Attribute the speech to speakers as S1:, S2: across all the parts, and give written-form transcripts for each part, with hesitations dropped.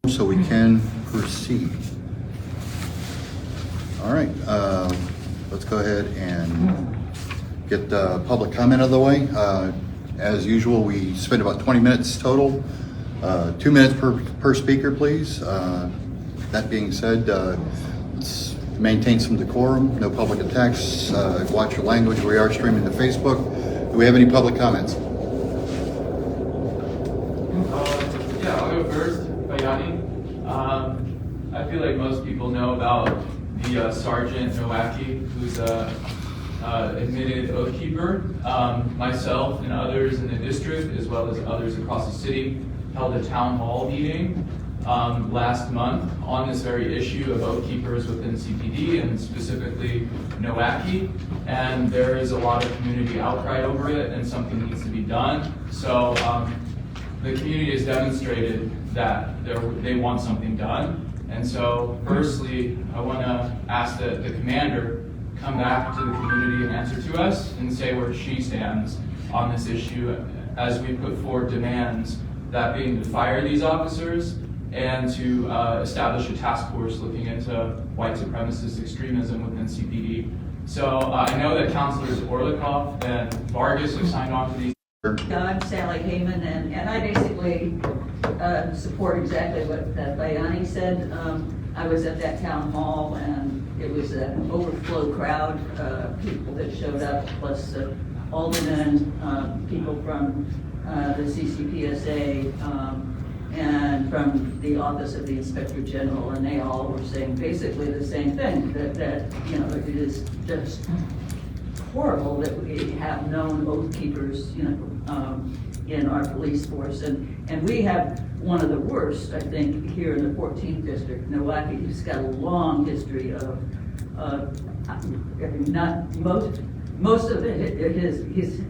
S1: so we can proceed. All right, let's go ahead and get the public comment out of the way. As usual, we spend about 20 minutes total. 2 minutes per speaker, please. That being said, let's maintain some decorum, no public attacks, watch your language. We are streaming to Facebook. Do we have any public comments?
S2: Yeah, I'll go first. Bayani. I feel like most people know about the Sergeant Nowacki, who's a admitted oath keeper. Myself and others in the district, as well as others across the city, held a town hall meeting last month on this very issue of oath keepers within CPD and specifically Nowacki. And there is a lot of community outcry over it, and something needs to be done. So the community has demonstrated that they want something done. And so firstly, I want to ask that the commander come back to the community and answer to us and say where she stands on this issue as we put forward demands, that being to fire these officers and to establish a task force looking into white supremacist extremism within CPD. So I know that Councilors Orlikoff and Vargas have signed on to these.
S3: I'm Sally Heyman, and I basically support exactly what Bayani said. I was at that town hall, and it was an overflow crowd, people that showed up, plus aldermen, people from the CCPSA, and from the Office of the Inspector General, and they all were saying basically the same thing, that you know, it is just horrible that we have known oath keepers, you know, in our police force, and we have one of the worst, I think, here in the 14th district. Nowacki, who's got a long history of not most of it. He's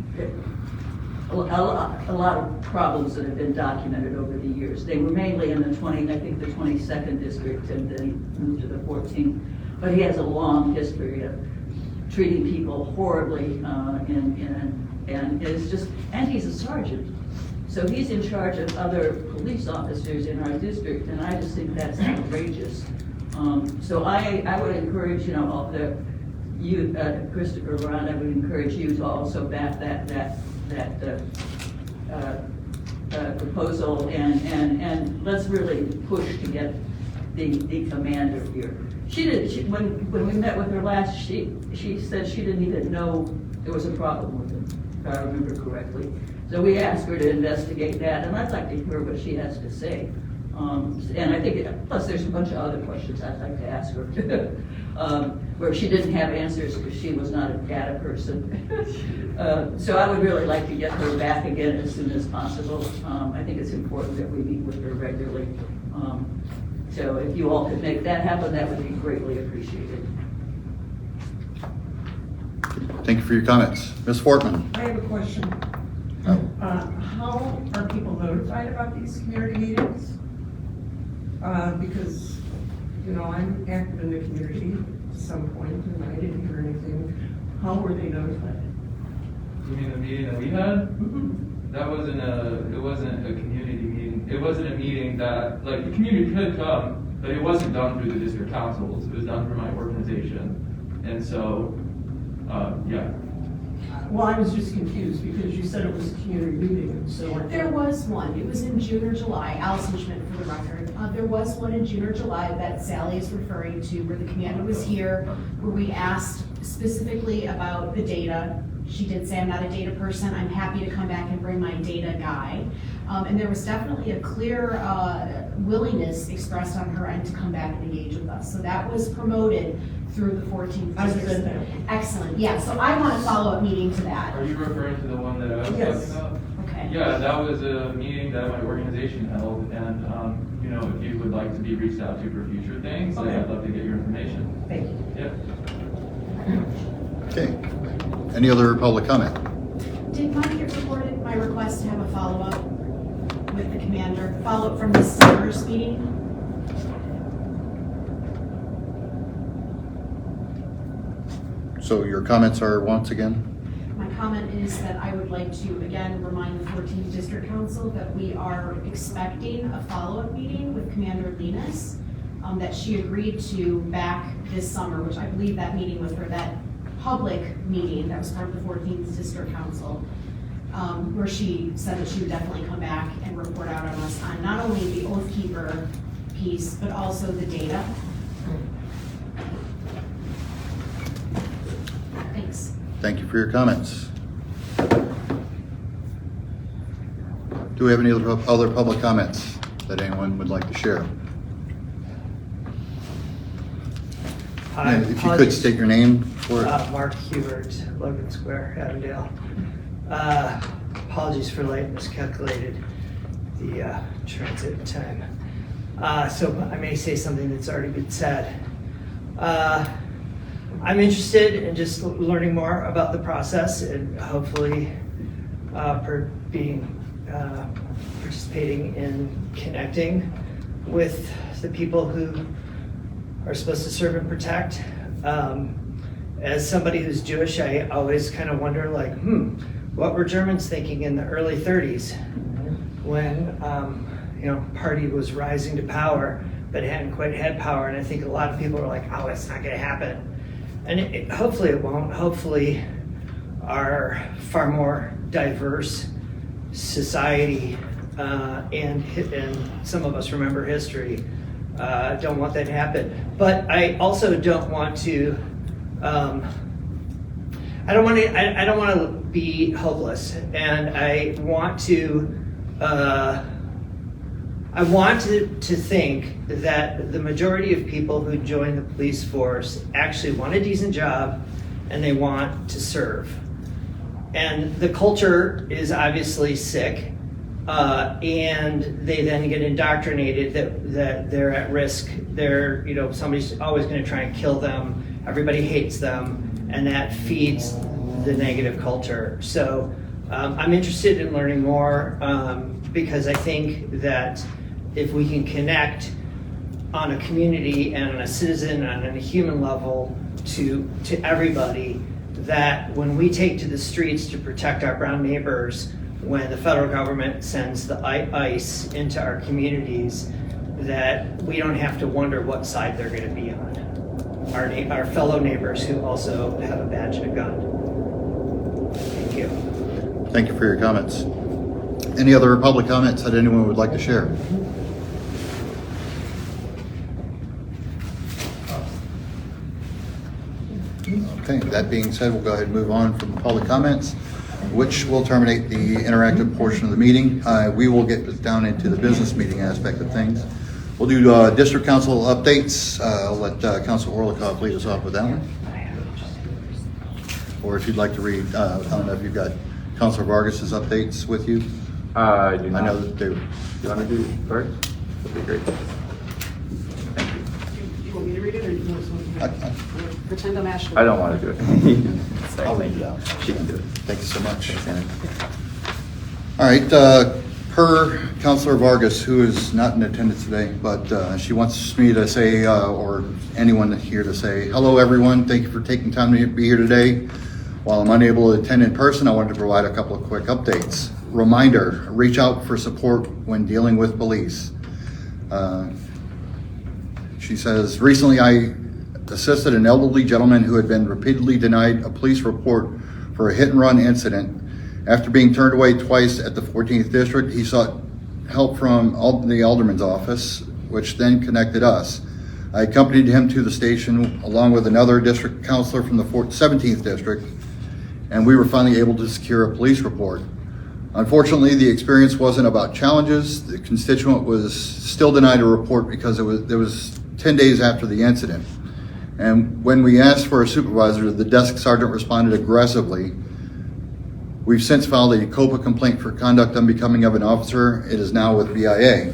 S3: a lot of problems that have been documented over the years. They were mainly in the 22nd district, and then he moved to the 14th. But he has a long history of treating people horribly, and it's just, and he's a sergeant. So he's in charge of other police officers in our district, and I just think that's outrageous. So I would encourage, you know, you, Christopher Brown, I would encourage you to also back that proposal, and let's really push to get the commander here. When we met with her last, she said she didn't even know there was a problem with him, if I remember correctly. So we asked her to investigate that, and I'd like to hear what she has to say. And I think, plus there's a bunch of other questions I'd like to ask her, where she didn't have answers because she was not a data person. So I would really like to get her back again as soon as possible. I think it's important that we meet with her regularly. So if you all could make that happen, that would be greatly appreciated.
S1: Thank you for your comments. Ms. Fortman.
S4: I have a question. How are people notified about these community meetings? Because, you know, I'm active in the community at some point, and I didn't hear anything. How were they notified?
S2: You mean the meeting that we had?
S4: Mm-hmm.
S2: That it wasn't a community meeting. It wasn't a meeting that, like, the community could come, but it wasn't done through the district councils. It was done through my organization. And so, yeah.
S4: Well, I was just confused because you said it was a community meeting, so.
S5: There was one. It was in June or July. Allison Schmidt, for the record. There was one in June or July that Sally is referring to, where the commander was here, where we asked specifically about the data. She did say, I'm not a data person. I'm happy to come back and bring my data guy. And there was definitely a clear willingness expressed on her end to come back and engage with us. So that was promoted through the 14th
S4: I
S5: district.
S4: said that.
S5: Excellent. Yeah, so I want a follow-up meeting to that.
S2: Are you referring to the one that I was
S4: Yes.
S2: talking about?
S5: Okay.
S2: Yeah, that was a meeting that my organization held, and you know, if you would like to be reached out to for future things,
S4: Okay.
S2: I'd love to get your information.
S4: Thank you.
S2: Yeah.
S1: Okay. Any other public comment?
S5: Did Mike get reported my request to have a follow-up with the commander, follow-up from this summer's meeting?
S1: So your comments are once again?
S5: My comment is that I would like to, again, remind the 14th District Council that we are expecting a follow-up meeting with Commander Lenis, that she agreed to back this summer, which I believe that meeting was for that public meeting that was part of the 14th District Council, where she said that she would definitely come back and report out on us on not only the Oath Keeper piece, but also the data. Thanks.
S1: Thank you for your comments. Do we have any other public comments that anyone would like to share?
S6: Hi,
S1: If you could
S6: apologies.
S1: state your name for it.
S6: Mark Hubert, Logan Square, Avondale. Apologies for late, miscalculated the transit time. So I may say something that's already been said. I'm interested in just learning more about the process and hopefully participating in connecting with the people who are supposed to serve and protect. As somebody who's Jewish, I always kind of wonder, like, what were Germans thinking in the early 30s when, party was rising to power, but hadn't quite had power. And I think a lot of people are like, oh, it's not going to happen. And hopefully it won't. Hopefully our far more diverse society, and some of us remember history, don't want that to happen. But I also don't want to, I don't want to be hopeless, and I want to think that the majority of people who join the police force actually want a decent job and they want to serve. And the culture is obviously sick, and they then get indoctrinated that they're at risk. They're, somebody's always going to try and kill them. Everybody hates them, and that feeds the negative culture. So I'm interested in learning more, because I think that if we can connect on a community and on a citizen and on a human level to everybody, that when we take to the streets to protect our brown neighbors, when the federal government sends the ICE into our communities, that we don't have to wonder what side they're going to be on. Our fellow neighbors who also have a badge and a gun. Thank you.
S1: Thank you for your comments. Any other public comments that anyone would like to share? Okay, that being said, we'll go ahead and move on from public comments, which will terminate the interactive portion of the meeting. We will get down into the business meeting aspect of things. We'll do district council updates. I'll let Council Orlikoff lead us off with that one. Or if you'd like to read, I don't know if you've got Councilor Vargas's updates with you.
S7: I do not.
S1: I know that they.
S7: You want to do it first? That'd be great. Thank you.
S8: You want me to read it, or you want someone to pretend I'm Ashley?
S7: I don't want to do it.
S1: I'll read it out.
S7: She can do it.
S1: Thank you so much.
S7: Thanks, Anna.
S1: All right, per Councilor Vargas, who is not in attendance today, but she wants me to say, or anyone here to say, hello everyone, thank you for taking time to be here today. While I'm unable to attend in person, I wanted to provide a couple of quick updates. Reminder, reach out for support when dealing with police. She says, recently I assisted an elderly gentleman who had been repeatedly denied a police report for a hit and run incident. After being turned away twice at the 14th District, he sought help from the Alderman's office, which then connected us. I accompanied him to the station along with another district counselor from the 17th District, and we were finally able to secure a police report. Unfortunately, the experience wasn't about challenges. The constituent was still denied a report because it was 10 days after the incident. And when we asked for a supervisor, the desk sergeant responded aggressively. We've since filed a COPA complaint for conduct unbecoming of an officer. It is now with BIA.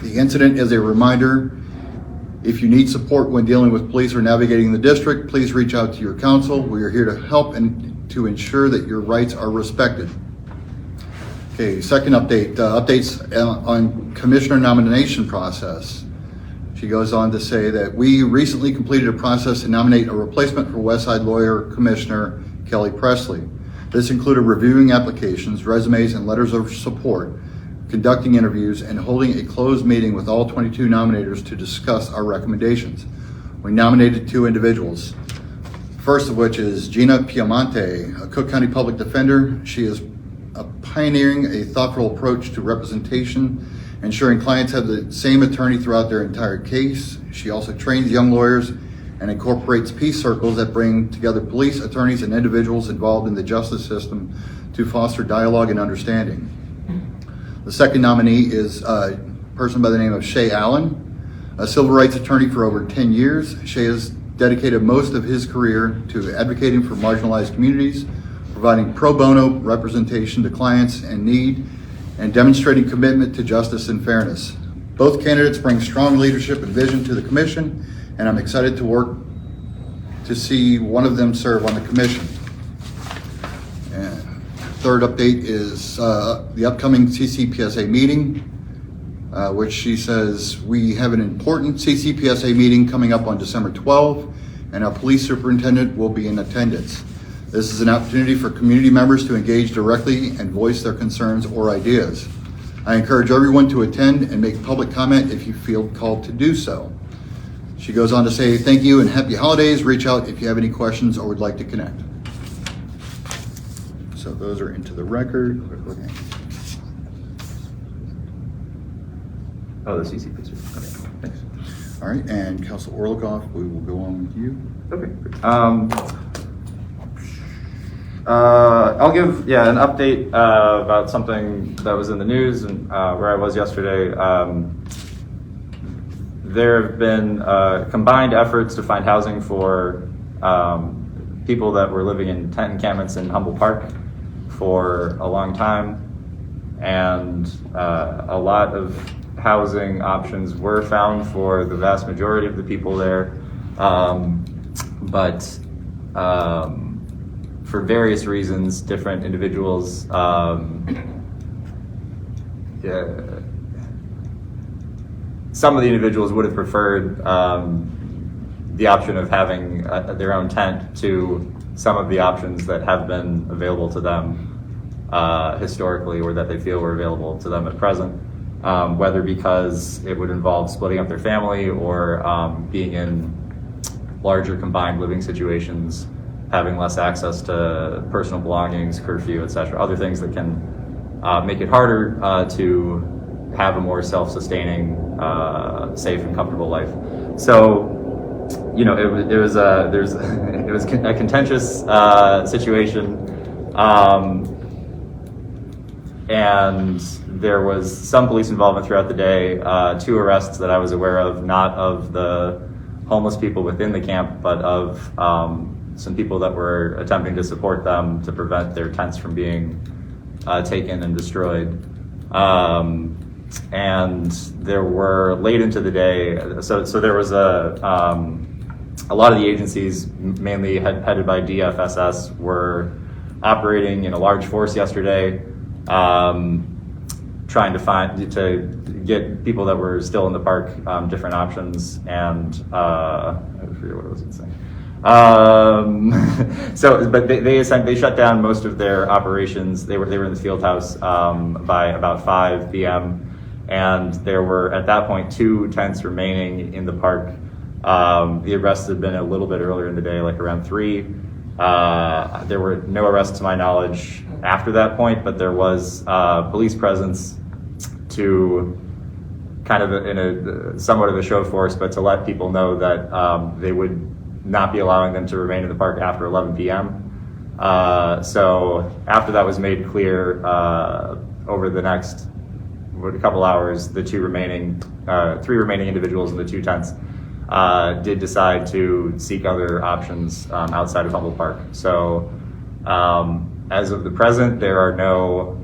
S1: The incident is a reminder. If you need support when dealing with police or navigating the district, please reach out to your council. We are here to help and to ensure that your rights are respected. Okay, second update, updates on commissioner nomination process. She goes on to say that we recently completed a process to nominate a replacement for Westside Lawyer Commissioner Kelly Presley. This included reviewing applications, resumes, and letters of support conducting interviews, and holding a closed meeting with all 22 nominators to discuss our recommendations. We nominated 2 individuals. First of which is Gina Piemonte, a Cook County Public Defender. She is pioneering a thoughtful approach to representation, ensuring clients have the same attorney throughout their entire case. She also trains young lawyers and incorporates peace circles that bring together police, attorneys, and individuals involved in the justice system to foster dialogue and understanding. The second nominee is a person by the name of Shay Allen, a civil rights attorney for over 10 years. Shay has dedicated most of his career to advocating for marginalized communities, providing pro bono representation to clients in need, and demonstrating commitment to justice and fairness. Both candidates bring strong leadership and vision to the commission, and I'm excited to work to see one of them serve on the commission. And third update is the upcoming CCPSA meeting, which she says we have an important CCPSA meeting coming up on December 12th, and our police superintendent will be in attendance. This is an opportunity for community members to engage directly and voice their concerns or ideas. I encourage everyone to attend and make public comment if you feel called to do so. She goes on to say, thank you and happy holidays. Reach out if you have any questions or would like to connect. So those are into the record.
S7: Oh, the CCPC. Okay, thanks.
S1: All right, and Council Orlikoff, we will go on with you.
S7: Okay. I'll give an update about something that was in the news and where I was yesterday. There have been combined efforts to find housing for people that were living in tent encampments in Humboldt Park for a long time, and a lot of housing options were found for the vast majority of the people there, but for various reasons, different individuals some of the individuals would have preferred the option of having their own tent to some of the options that have been available to them historically, or that they feel were available to them at present, whether because it would involve splitting up their family or being in larger combined living situations, having less access to personal belongings, curfew, etc., other things that can make it harder to have a more self-sustaining, safe and comfortable life. So, you know, it was a contentious situation, and there was some police involvement throughout the day. 2 arrests that I was aware of, not of the homeless people within the camp, but of some people that were attempting to support them to prevent their tents from being taken and destroyed. And there were, late into the day, so there was a lot of the agencies, mainly headed by DFSS, were operating in a large force yesterday, trying to get people that were still in the park different options, and I forget what I was going to say. But they shut down most of their operations. They were in the field house by about 5 p.m. and there were at that point 2 tents remaining in the park. The arrests had been a little bit earlier in the day, like around 3. There were no arrests to my knowledge after that point, but there was police presence to kind of in a somewhat of a show force, but to let people know that they would not be allowing them to remain in the park after 11 p.m. So after that was made clear, over the next couple hours, the 3 remaining individuals in the 2 tents did decide to seek other options outside of Humboldt Park. So as of the present, there are no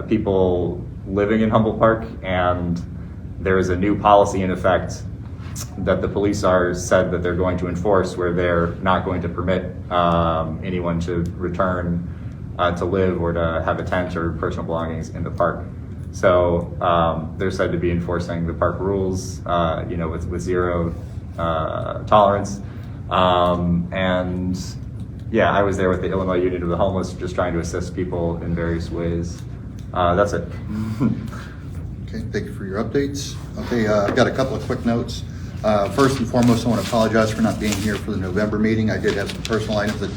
S7: people living in Humboldt Park, and there is a new policy in effect that the police said that they're going to enforce, where they're not going to permit anyone to return to live or to have a tent or personal belongings in the park. So they're said to be enforcing the park rules, with zero tolerance. And yeah, I was there with the Illinois Union of the Homeless, just trying to assist people in various ways. That's it.
S1: Okay, thank you for your updates. Okay, I've got a couple of quick notes. First and foremost, I want to apologize for not being here for the November meeting. I did have some personal items that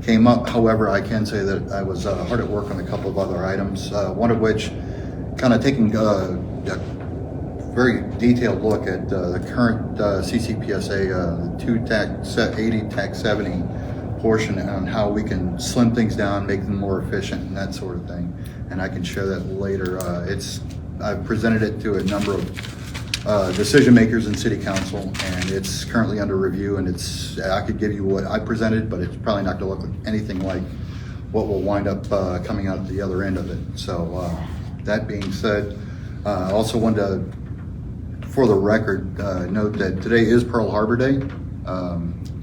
S1: came up. However, I can say that I was hard at work on a couple of other items, one of which kind of taking a very detailed look at the current CCPSA, the 2 tax 80, tax 70 portion on how we can slim things down, make them more efficient and that sort of thing. And I can share that later. I've presented it to a number of decision makers in city council, and it's currently under review, and I could give you what I presented, but it's probably not going to look anything like what will wind up coming out the other end of it. So that being said, I also wanted to, for the record, note that today is Pearl Harbor Day.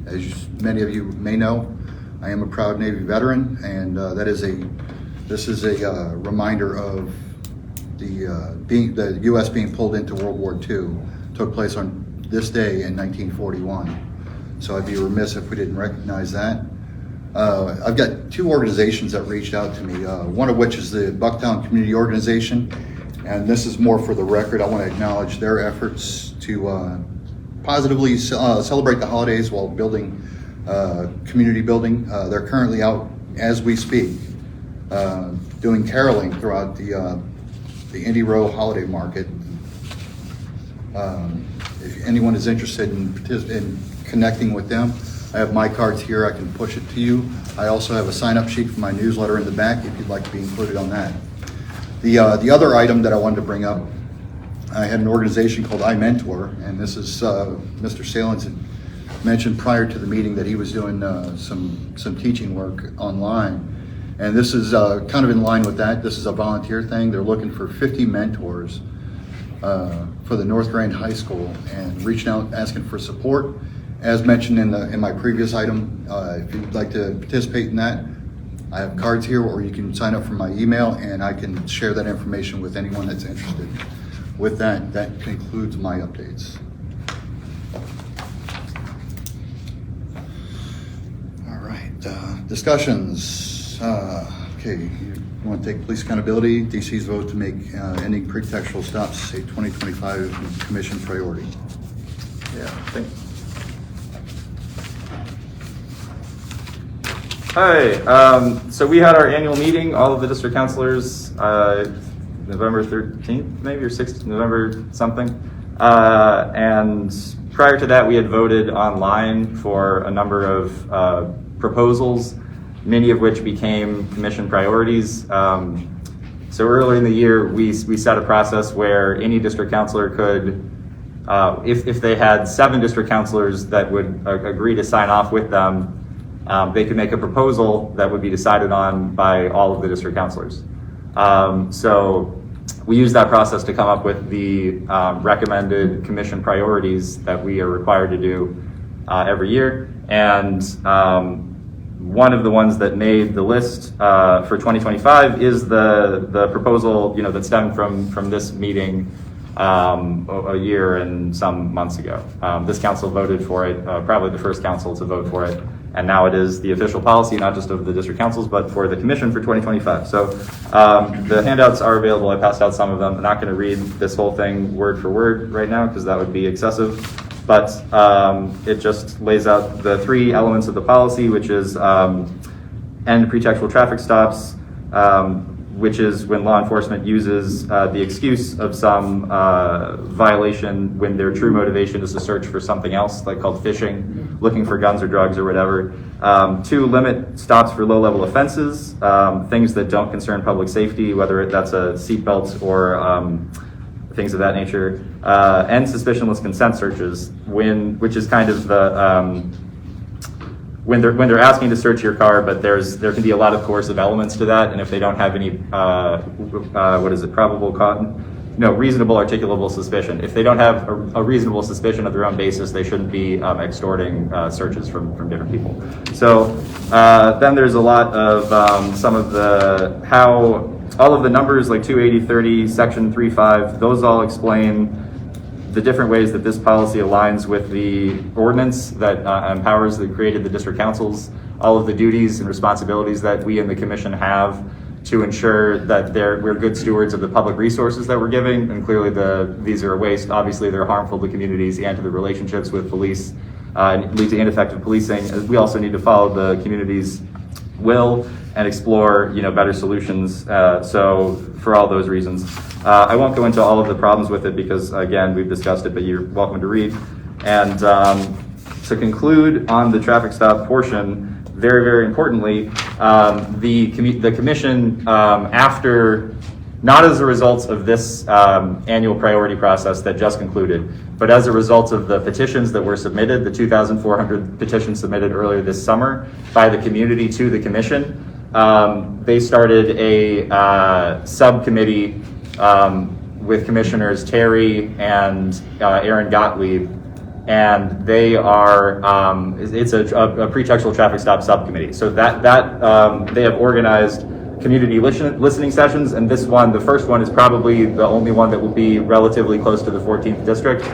S1: As many of you may know, I am a proud Navy veteran, and this is a reminder of the U.S. being pulled into World War II. Took place on this day in 1941. So I'd be remiss if we didn't recognize that. I've got 2 organizations that reached out to me, one of which is the Bucktown Community Organization, and this is more for the record. I want to acknowledge their efforts to positively celebrate the holidays while building community building. They're currently out as we speak, doing caroling throughout the Indy Row Holiday Market. If anyone is interested in connecting with them, I have my cards here. I can push it to you. I also have a sign-up sheet for my newsletter in the back if you'd like to be included on that. The other item that I wanted to bring up, I had an organization called iMentor, and this is Mr. Salins had mentioned prior to the meeting that he was doing some teaching work online. And this is kind of in line with that. This is a volunteer thing. They're looking for 50 mentors for the North Grand High School, and reaching out asking for support. As mentioned in my previous item, if you'd like to participate in that, I have cards here, or you can sign up for my email, and I can share that information with anyone that's interested. With that, that concludes my updates. All right, discussions. Okay, you want to take police accountability, DC's vote to make ending pretextual stops a 2025 commission priority.
S7: Yeah, thanks. Hi, so we had our annual meeting, all of the district councilors, November 13th, maybe, or 6th, November something. And prior to that, we had voted online for a number of proposals, many of which became commission priorities. So earlier in the year, we set a process where any district councilor could, if they had 7 district councilors that would agree to sign off with them, they could make a proposal that would be decided on by all of the district councilors. So we use that process to come up with the recommended commission priorities that we are required to do every year. And one of the ones that made the list for 2025 is the proposal, that stemmed from this meeting a year and some months ago. This council voted for it, probably the first council to vote for it. And now it is the official policy, not just of the district councils, but for the commission for 2025. So the handouts are available. I passed out some of them. I'm not going to read this whole thing word for word right now because that would be excessive. But it just lays out the 3 elements of the policy, which is end pretextual traffic stops, which is when law enforcement uses the excuse of some violation when their true motivation is to search for something else, like called phishing, looking for guns or drugs or whatever. 2, limit stops for low-level offenses, things that don't concern public safety, whether that's a seatbelt or things of that nature. And suspicionless consent searches, which is kind of the when they're asking to search your car, but there can be a lot of coercive elements to that, and if they don't have any reasonable articulable suspicion. If they don't have a reasonable suspicion of their own basis, they shouldn't be extorting searches from different people. So then there's a lot of some of all of the numbers like 280, 30, section 3.5, those all explain the different ways that this policy aligns with the ordinance that created the district councils, all of the duties and responsibilities that we in the commission have to ensure that we're good stewards of the public resources that we're giving. And clearly these are a waste. Obviously they're harmful to communities and to the relationships with police and lead to ineffective policing. We also need to follow the community's will and explore, better solutions. So for all those reasons, I won't go into all of the problems with it because again, we've discussed it, but you're welcome to read. And to conclude on the traffic stop portion, very, very importantly, the commission, after, not as a result of this annual priority process that just concluded, but as a result of the petitions that were submitted, the 2,400 petitions submitted earlier this summer by the community to the commission, they started a subcommittee with Commissioners Terry and Aaron Gottlieb, and they are, it's a pretextual traffic stop subcommittee. So that they have organized community listening sessions, and the first one is probably the only one that will be relatively close to the 14th district.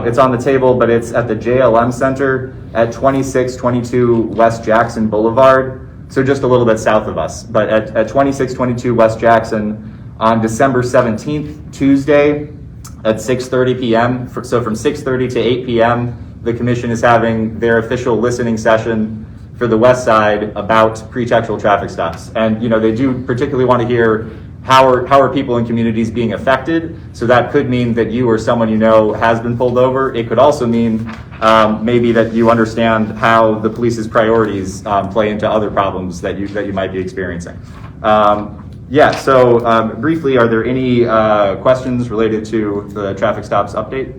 S7: It's on the table, but it's at the JLM Center at 2622 West Jackson Boulevard, so just a little bit south of us, but at 2622 West Jackson on December 17th, Tuesday, at 6:30 p.m. So from 6:30 to 8 p.m., the commission is having their official listening session for the west side about pretextual traffic stops. And they do particularly want to hear how are people in communities being affected. So that could mean that you or someone has been pulled over. It could also mean maybe that you understand how the police's priorities play into other problems that you might be experiencing. So briefly, are there any questions related to the traffic stops update?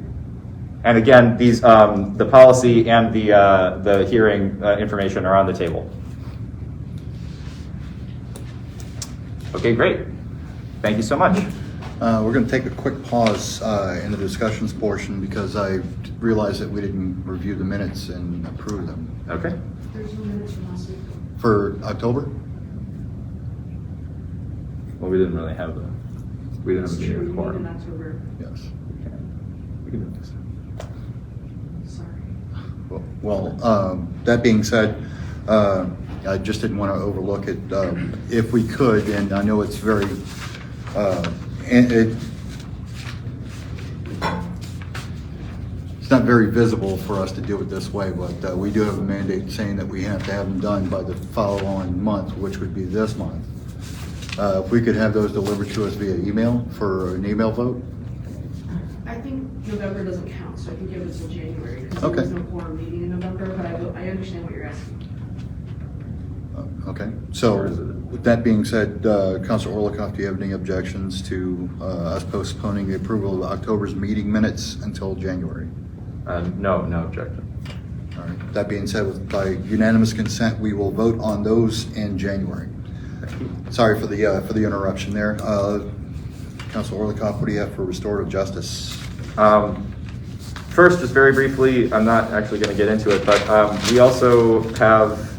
S7: And again, these the policy and the hearing information are on the table. Okay, great. Thank you so much.
S1: We're going to take a quick pause in the discussions portion because I realized that we didn't review the minutes and approve them.
S7: Okay.
S8: There's no minutes from last week.
S1: For October?
S7: Well, we didn't have a meeting with
S8: We meet in
S7: quorum.
S8: October.
S1: Yes.
S7: We can do this.
S8: Sorry.
S1: Well, that being said, I just didn't want to overlook it. If we could, and I know it's very, it's not very visible for us to do it this way, but we do have a mandate saying that we have to have them done by the following month, which would be this month. If we could have those delivered to us via email for an email vote?
S8: I think November doesn't count, so I can give it till January, because
S1: Okay.
S8: there's no quorum meeting in November, but I understand what you're asking.
S1: Okay, so with that being said, Councilor Orlikoff, do you have any objections to us postponing the approval of October's meeting minutes until January?
S7: No objection.
S1: All right, that being said, by unanimous consent, we will vote on those in January. Sorry for the interruption there. Councilor Orlikoff, what do you have for restorative justice?
S7: First, just very briefly, I'm not actually going to get into it, but we also have,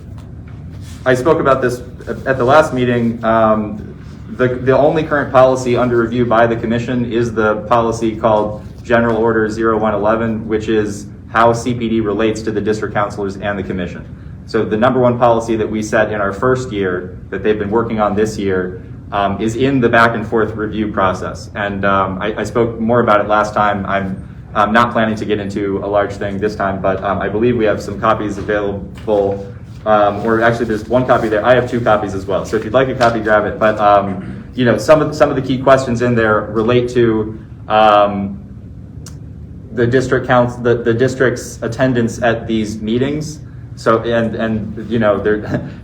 S7: I spoke about this at the last meeting. The only current policy under review by the commission is the policy called General Order 0111, which is how CPD relates to the district councilors and the commission. So the number one policy that we set in our first year that they've been working on this year is in the back and forth review process. And I spoke more about it last time. I'm not planning to get into a large thing this time, but I believe we have some copies available. Or actually there's one copy there. I have two copies as well. So if you'd like a copy, grab it. But some of the key questions in there relate to the district the district's attendance at these meetings. So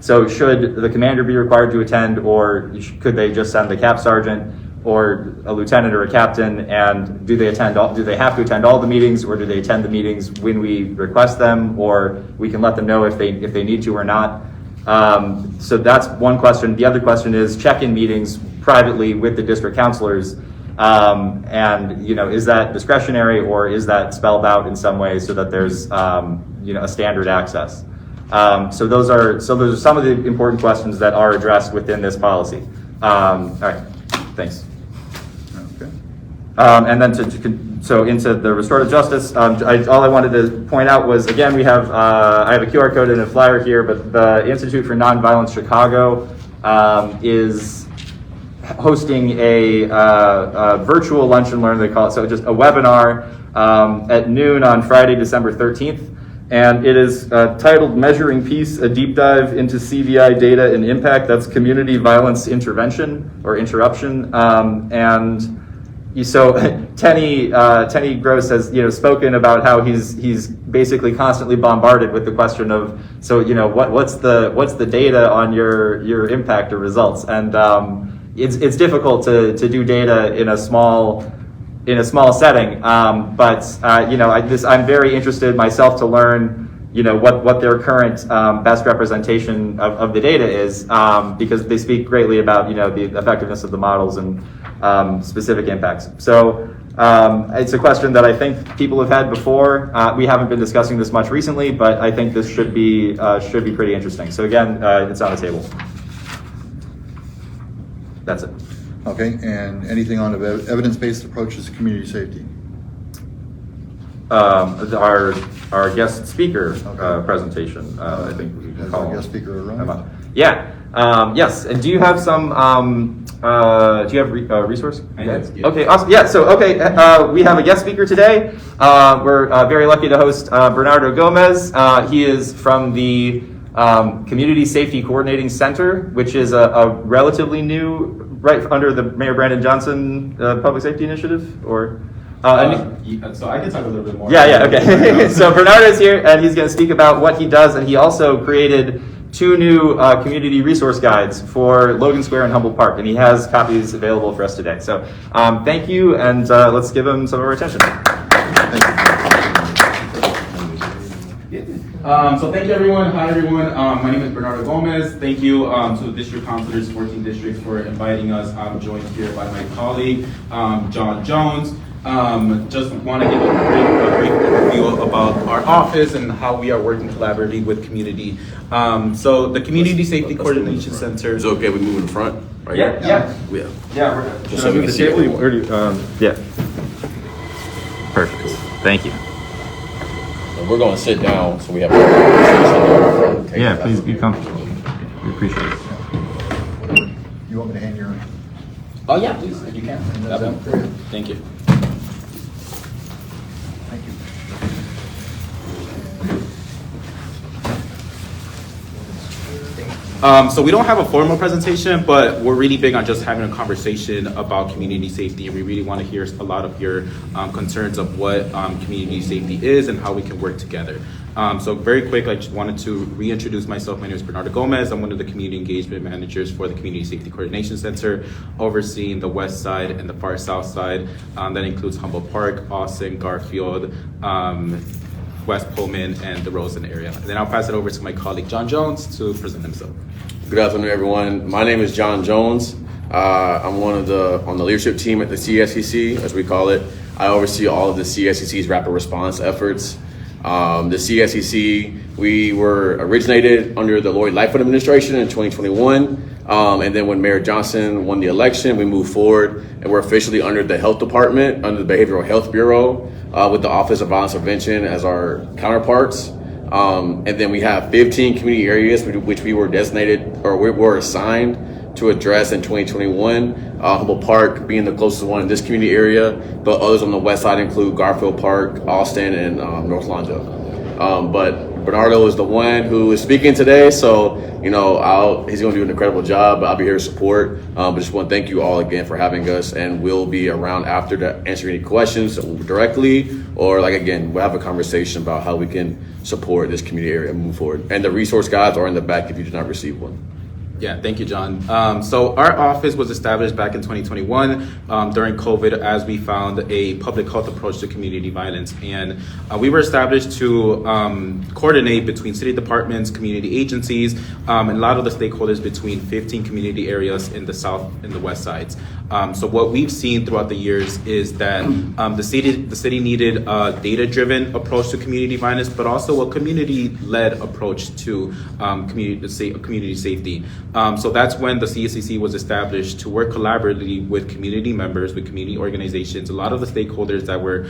S7: so should the commander be required to attend, or could they just send the cap sergeant or a lieutenant or a captain? And do they have to attend all the meetings, or do they attend the meetings when we request them, or we can let them know if they need to or not? So that's one question. The other question is check-in meetings privately with the district counselors. Is that discretionary, or is that spelled out in some way so that there's a standard access? So those are some of the important questions that are addressed within this policy. All right, thanks.
S1: Okay.
S7: And then into the restorative justice, all I wanted to point out was, again, we have I have a QR code and a flyer here, but the Institute for Nonviolence Chicago is hosting a virtual lunch and learn, they call it, so just a webinar at noon on Friday, December 13th. And it is titled Measuring Peace, a deep dive into CVI data and impact. That's community violence intervention or interruption. So Tenny Gross has spoken about how he's basically constantly bombarded with the question of, so what's the data on your impact or results, and it's difficult to do data in a small setting, but I'm very interested myself to learn what their current best representation of the data is, because they speak greatly about the effectiveness of the models and specific impacts. So it's a question that I think people have had before. We haven't been discussing this much recently, but I think this should be pretty interesting. So again, it's on the table. That's it.
S1: Okay, and anything on the evidence-based approaches to community safety?
S7: Our guest speaker
S1: Okay.
S7: presentation, I think we can
S1: As
S7: call
S1: our
S7: him.
S1: guest speaker arrives?
S7: Yeah. Yes. And do you have some? Do you have a resource?
S9: Yes.
S7: Okay. Awesome. Yeah. So we have a guest speaker today. We're very lucky to host Bernardo Gomez. He is from the Community Safety Coordinating Center, which is a relatively new, right under the Mayor Brandon Johnson Public Safety Initiative, or.
S9: So I can talk a little bit more.
S7: Yeah, okay. So Bernardo's here, and he's going to speak about what he does, and he also created 2 new community resource guides for Logan Square and Humboldt Park, and he has copies available for us today. So thank you, and let's give him some of our attention.
S9: So thank you, everyone. Hi, everyone. My name is Bernardo Gomez. Thank you to the district councilors, 14 districts, for inviting us. I'm joined here by my colleague, John Jones. Just want to give a brief overview about our office and how we are working collaboratively with community. So the Community Safety Coordination Center.
S10: Is it okay we move in the front? Right
S7: Yeah,
S10: here?
S7: yeah.
S10: Yeah.
S7: Yeah,
S10: Just so we can see it.
S7: Yeah. Perfect. Thank you.
S10: And we're going to sit down so we have a conversation.
S7: Yeah, please be comfortable. We appreciate it.
S1: You want me to hand your?
S9: Oh, yeah, please, if you can. Thank you.
S1: Thank you.
S9: So we don't have a formal presentation, but we're really big on just having a conversation about community safety, and we really want to hear a lot of your concerns of what community safety is and how we can work together. So very quick, I just wanted to reintroduce myself. My name is Bernardo Gomez. I'm one of the community engagement managers for the Community Safety Coordination Center, overseeing the west side and the far south side. That includes Humboldt Park, Austin, Garfield, West Pullman, and the Rosen area. And then I'll pass it over to my colleague, John Jones, to present himself.
S10: Good afternoon, everyone. My name is John Jones. I'm on the leadership team at the CSCC, as we call it. I oversee all of the CSCC's rapid response efforts. The CSCC, we were originated under the Lori Lightfoot administration in 2021. And then when Mayor Johnson won the election, we moved forward and we're officially under the Health Department, under the Behavioral Health Bureau, with the Office of Violence Prevention as our counterparts. And then we have 15 community areas which we were designated, or we were assigned to address in 2021. Humboldt Park being the closest one in this community area, but others on the west side include Garfield Park, Austin, and North Lonzo. But Bernardo is the one who is speaking today, so he's going to do an incredible job. I'll be here to support. But just want to thank you all again for having us, and we'll be around after to answer any questions directly, or we'll have a conversation about how we can support this community area and move forward. And the resource guides are in the back if you did not receive one.
S9: Yeah, thank you, John. So our office was established back in 2021 during COVID, as we found a public health approach to community violence. And we were established to coordinate between city departments, community agencies, and a lot of the stakeholders between 15 community areas in the south and the west sides. So what we've seen throughout the years is that the city needed a data-driven approach to community violence, but also a community-led approach to community safety. So that's when the CSCC was established to work collaboratively with community members, with community organizations, a lot of the stakeholders that were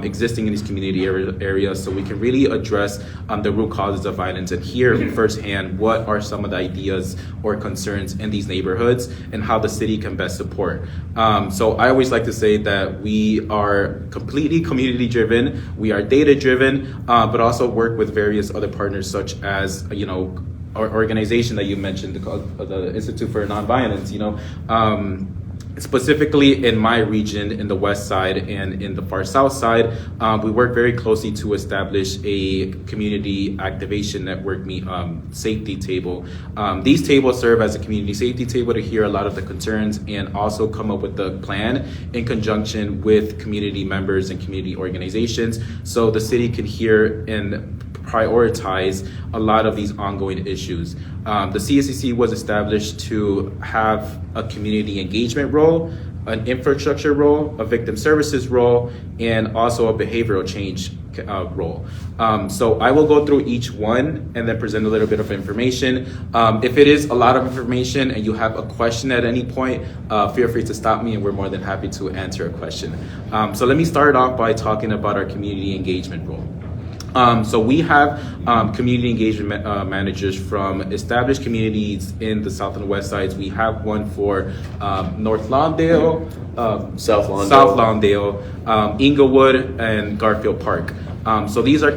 S9: existing in these community areas, so we can really address the root causes of violence and hear firsthand what are some of the ideas or concerns in these neighborhoods and how the city can best support. So I always like to say that we are completely community driven, we are data driven, but also work with various other partners such as, our organization that you mentioned, the Institute for Nonviolence, specifically in my region, in the west side and in the far south side, we work very closely to establish a community activation network safety table. These tables serve as a community safety table to hear a lot of the concerns and also come up with the plan in conjunction with community members and community organizations, so the city can hear and prioritize a lot of these ongoing issues. The CSCC was established to have a community engagement role, an infrastructure role, a victim services role, and also a behavioral change role. So I will go through each one and then present a little bit of information. If it is a lot of information and you have a question at any point, feel free to stop me and we're more than happy to answer a question. So let me start off by talking about our community engagement role. So we have community engagement managers from established communities in the south and west sides. We have one for North Lawndale,
S10: South Lawndale.
S9: South Lawndale, Inglewood, and Garfield Park. So these are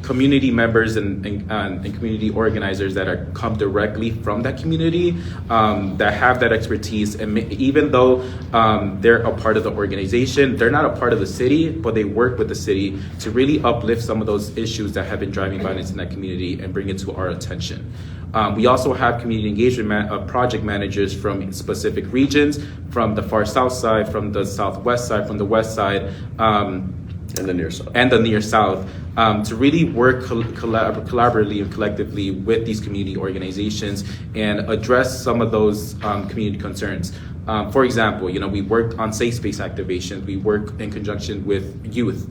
S9: community members and community organizers that are come directly from that community, that have that expertise, and even though they're a part of the organization, they're not a part of the city, but they work with the city to really uplift some of those issues that have been driving violence in that community and bring it to our attention. We also have community engagement project managers from specific regions, from the far south side, from the southwest side, from the west side,
S10: and the near south.
S9: And the near south, to really work collaboratively and collectively with these community organizations and address some of those community concerns. For example, we worked on safe space activation. We work in conjunction with youth.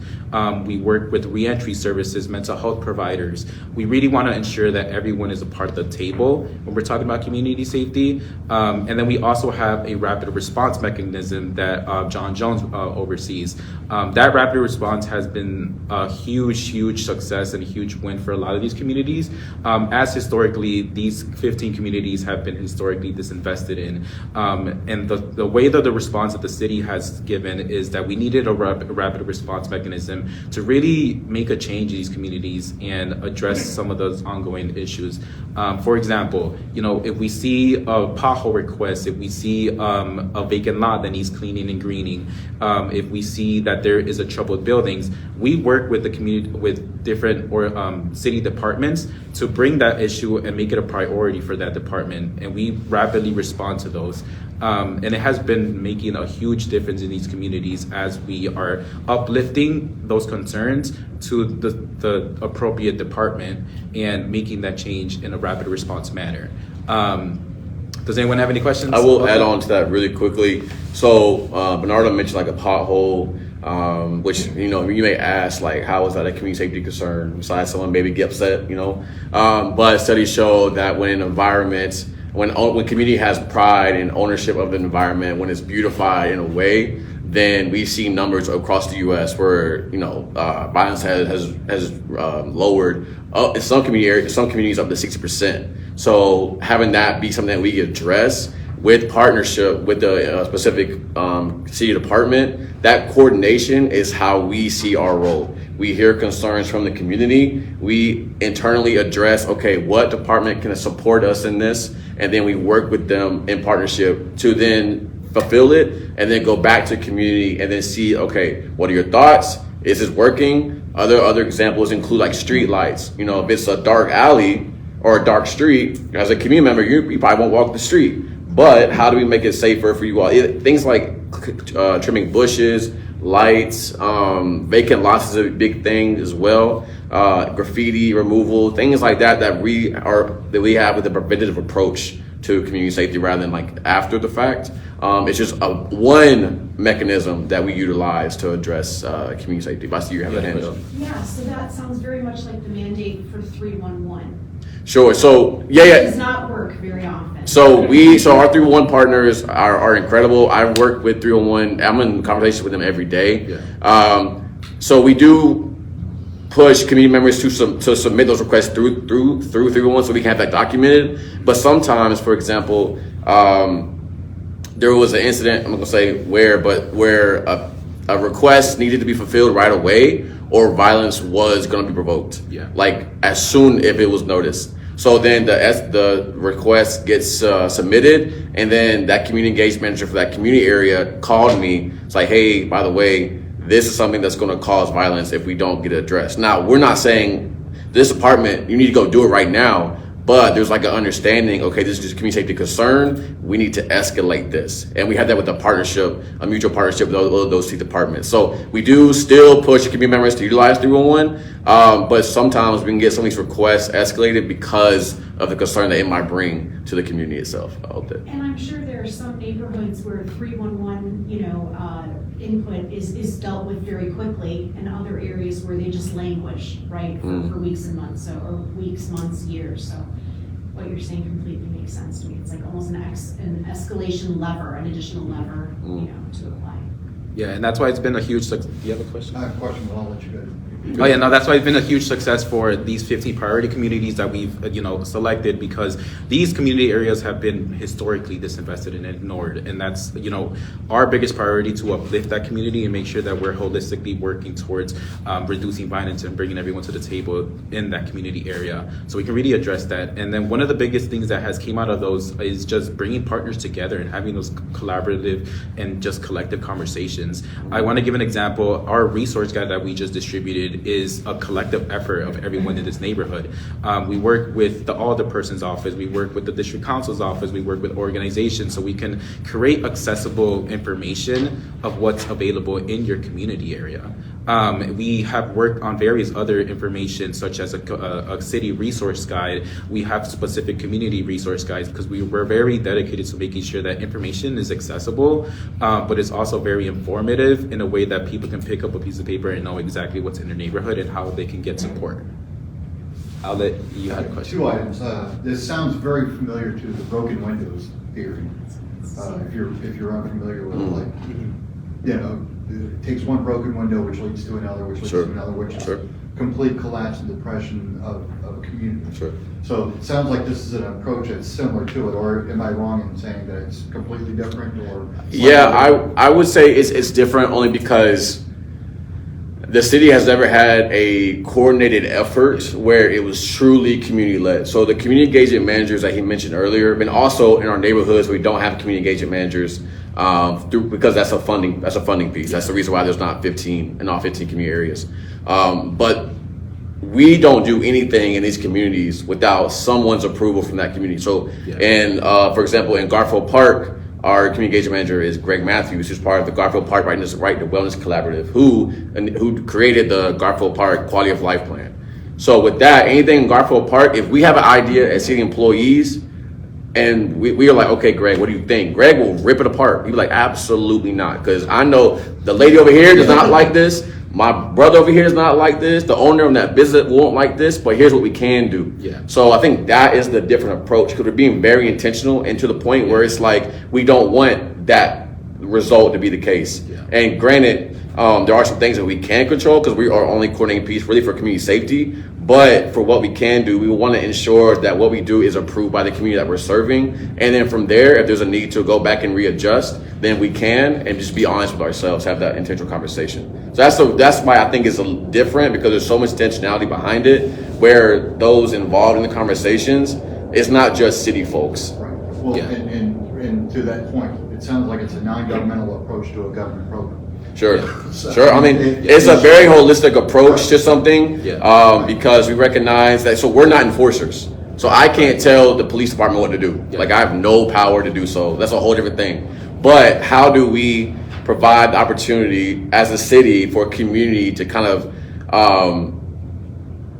S9: We work with reentry services, mental health providers. We really want to ensure that everyone is a part of the table when we're talking about community safety. And then we also have a rapid response mechanism that John Jones oversees. That rapid response has been a huge success and a huge win for a lot of these communities, as historically these 15 communities have been historically disinvested in. And the way that the response that the city has given is that we needed a rapid response mechanism to really make a change in these communities and address some of those ongoing issues. For example, if we see a pothole request, if we see a vacant lot that needs cleaning and greening, if we see that there is a troubled buildings, we work with the community, with different city departments to bring that issue and make it a priority for that department, and we rapidly respond to those. And it has been making a huge difference in these communities as we are uplifting those concerns to the appropriate department and making that change in a rapid response manner. Does anyone have any questions?
S10: I will add on to that really quickly. So Bernardo mentioned like a pothole, which you may ask, like, how is that a community safety concern? Besides someone maybe get upset, but studies show that when when community has pride and ownership of the environment, when it's beautified in a way, then we see numbers across the U.S. where violence has lowered in some communities up to 60%. So having that be something that we address with partnership with the specific city department, that coordination is how we see our role. We hear concerns from the community. We internally address, okay, what department can support us in this? And then we work with them in partnership to then fulfill it and then go back to the community and then see, okay, what are your thoughts? Is this working? Other examples include like street lights. If it's a dark alley or a dark street, as a community member, you probably won't walk the street. But how do we make it safer for you all? Things like trimming bushes, lights, vacant lots is a big thing as well. Graffiti removal, things like that we have with a preventative approach to community safety rather than like after the fact. It's just one mechanism that we utilize to address community safety. Basti, you have that hand up.
S5: Yeah, so that sounds very much like the mandate for 311.
S10: Sure. So
S5: It does not work very often.
S10: So our 301 partners are incredible. I work with 301. I'm in conversation with them every day. So we do push community members to submit those requests through 301 so we can have that documented. But sometimes, for example, there was an incident, I'm not gonna say where a request needed to be fulfilled right away, or violence was gonna be provoked.
S9: Yeah.
S10: Like as soon if it was noticed. So then the request gets submitted, and then that community engagement manager for that community area called me. It's like, hey, by the way, this is something that's going to cause violence if we don't get it addressed. Now, we're not saying this department, you need to go do it right now, but there's like an understanding, okay, this is just community safety concern. We need to escalate this. And we had that with a mutual partnership with those two departments. So we do still push community members to utilize 311, but sometimes we can get some of these requests escalated because of the concern that it might bring to the community itself. I hope that.
S5: And I'm sure there are some neighborhoods where 311, input is dealt with very quickly, and other areas where they just languish, right, for weeks and months, or weeks, months, years. So what you're saying completely makes sense to me. It's like almost an escalation lever, an additional lever, to apply.
S9: Yeah, and that's why it's been a huge success. Do you have a question?
S1: I have a question, but I'll let you go.
S9: Oh yeah, no, that's why it's been a huge success for these 15 priority communities that we've selected, because these community areas have been historically disinvested and ignored, and that's our biggest priority, to uplift that community and make sure that we're holistically working towards reducing violence and bringing everyone to the table in that community area, so we can really address that. And then one of the biggest things that has came out of those is just bringing partners together and having those collaborative and just collective conversations. I want to give an example. Our resource guide that we just distributed is a collective effort of everyone in this neighborhood. We work with the alderperson's office, we work with the district council's office, we work with organizations, so we can create accessible information of what's available in your community area. We have worked on various other information, such as a city resource guide. We have specific community resource guides, because we're very dedicated to making sure that information is accessible, but it's also very informative in a way that people can pick up a piece of paper and know exactly what's in their neighborhood and how they can get support. I'll let you have a question.
S1: Two items. This sounds very familiar to the broken windows theory. If you're unfamiliar with it, like, it takes one broken window which leads to another, which leads to another, which is complete collapse and depression of a community. So it sounds like this is an approach that's similar to it, or am I wrong in saying that it's completely different? Or
S10: I would say it's different only because the city has never had a coordinated effort where it was truly community led. So the community engagement managers that he mentioned earlier, and also in our neighborhoods we don't have community engagement managers, because that's a funding piece. That's the reason why there's not 15 in all 15 community areas. But we don't do anything in these communities without someone's approval from that community. So, for example, in Garfield Park, our community engagement manager is Greg Matthews, who's part of the Garfield Park Right to Wellness Collaborative, who created the Garfield Park Quality of Life Plan. So with that, anything in Garfield Park, if we have an idea as city employees, and we are like, okay, Greg, what do you think? Greg will rip it apart. He'll be like, absolutely not. Because I know the lady over here does not like this. My brother over here is not like this. The owner of that business won't like this, but here's what we can do. So I think that is the different approach, because we're being very intentional, and to the point where it's like, we don't want that result to be the case. And granted, there are some things that we can control, because we are only coordinating piece really for community safety. But for what we can do, we want to ensure that what we do is approved by the community that we're serving. And then from there, if there's a need to go back and readjust, then we can, and just be honest with ourselves, have that intentional conversation. So that's why I think it's a little different, because there's so much intentionality behind it, where those involved in the conversations, it's not just city folks.
S1: Right. Well, and to that point, it sounds like it's a non-governmental approach to a government program.
S10: Sure. I mean, it's a very holistic approach to something, because we recognize that, so we're not enforcers. So I can't tell the police department what to do. Like, I have no power to do so. That's a whole different thing. But how do we provide the opportunity as a city for a community to kind of,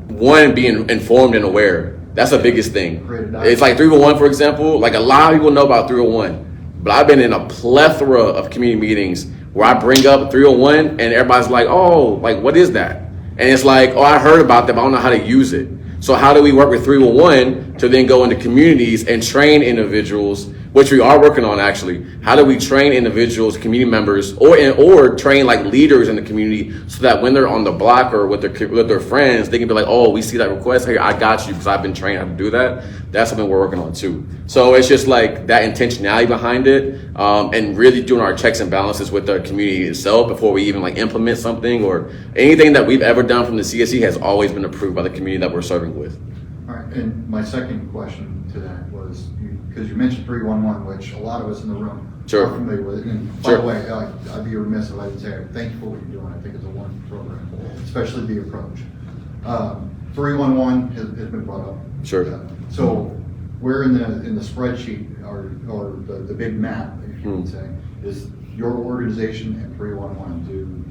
S10: one, be informed and aware? That's the biggest thing. It's like 301, for example. Like, a lot of people know about 301, but I've been in a plethora of community meetings where I bring up 301 and everybody's like, oh, like, what is that? And it's like, oh, I heard about that, but I don't know how to use it. So how do we work with 311 to then go into communities and train individuals, which we are working on actually? How do we train individuals, community members, or train like leaders in the community so that when they're on the block or with their friends, they can be like, oh, we see that request, hey, I got you because I've been trained how to do that. That's something we're working on too. So it's just like that intentionality behind it, and really doing our checks and balances with the community itself before we even like implement something, or anything that we've ever done from the CSE has always been approved by the community that we're serving with.
S1: All right, and my second question to that was, because you mentioned 311, which a lot of us in the room
S10: Sure.
S1: are familiar with. And by
S10: Sure.
S1: the way, I'd be remiss if I didn't say thank you for what you're doing. I think it's a wonderful program, especially the approach. 311 has been brought up.
S10: Sure.
S1: So where in the spreadsheet or the big map, if you would say, is your organization and 311?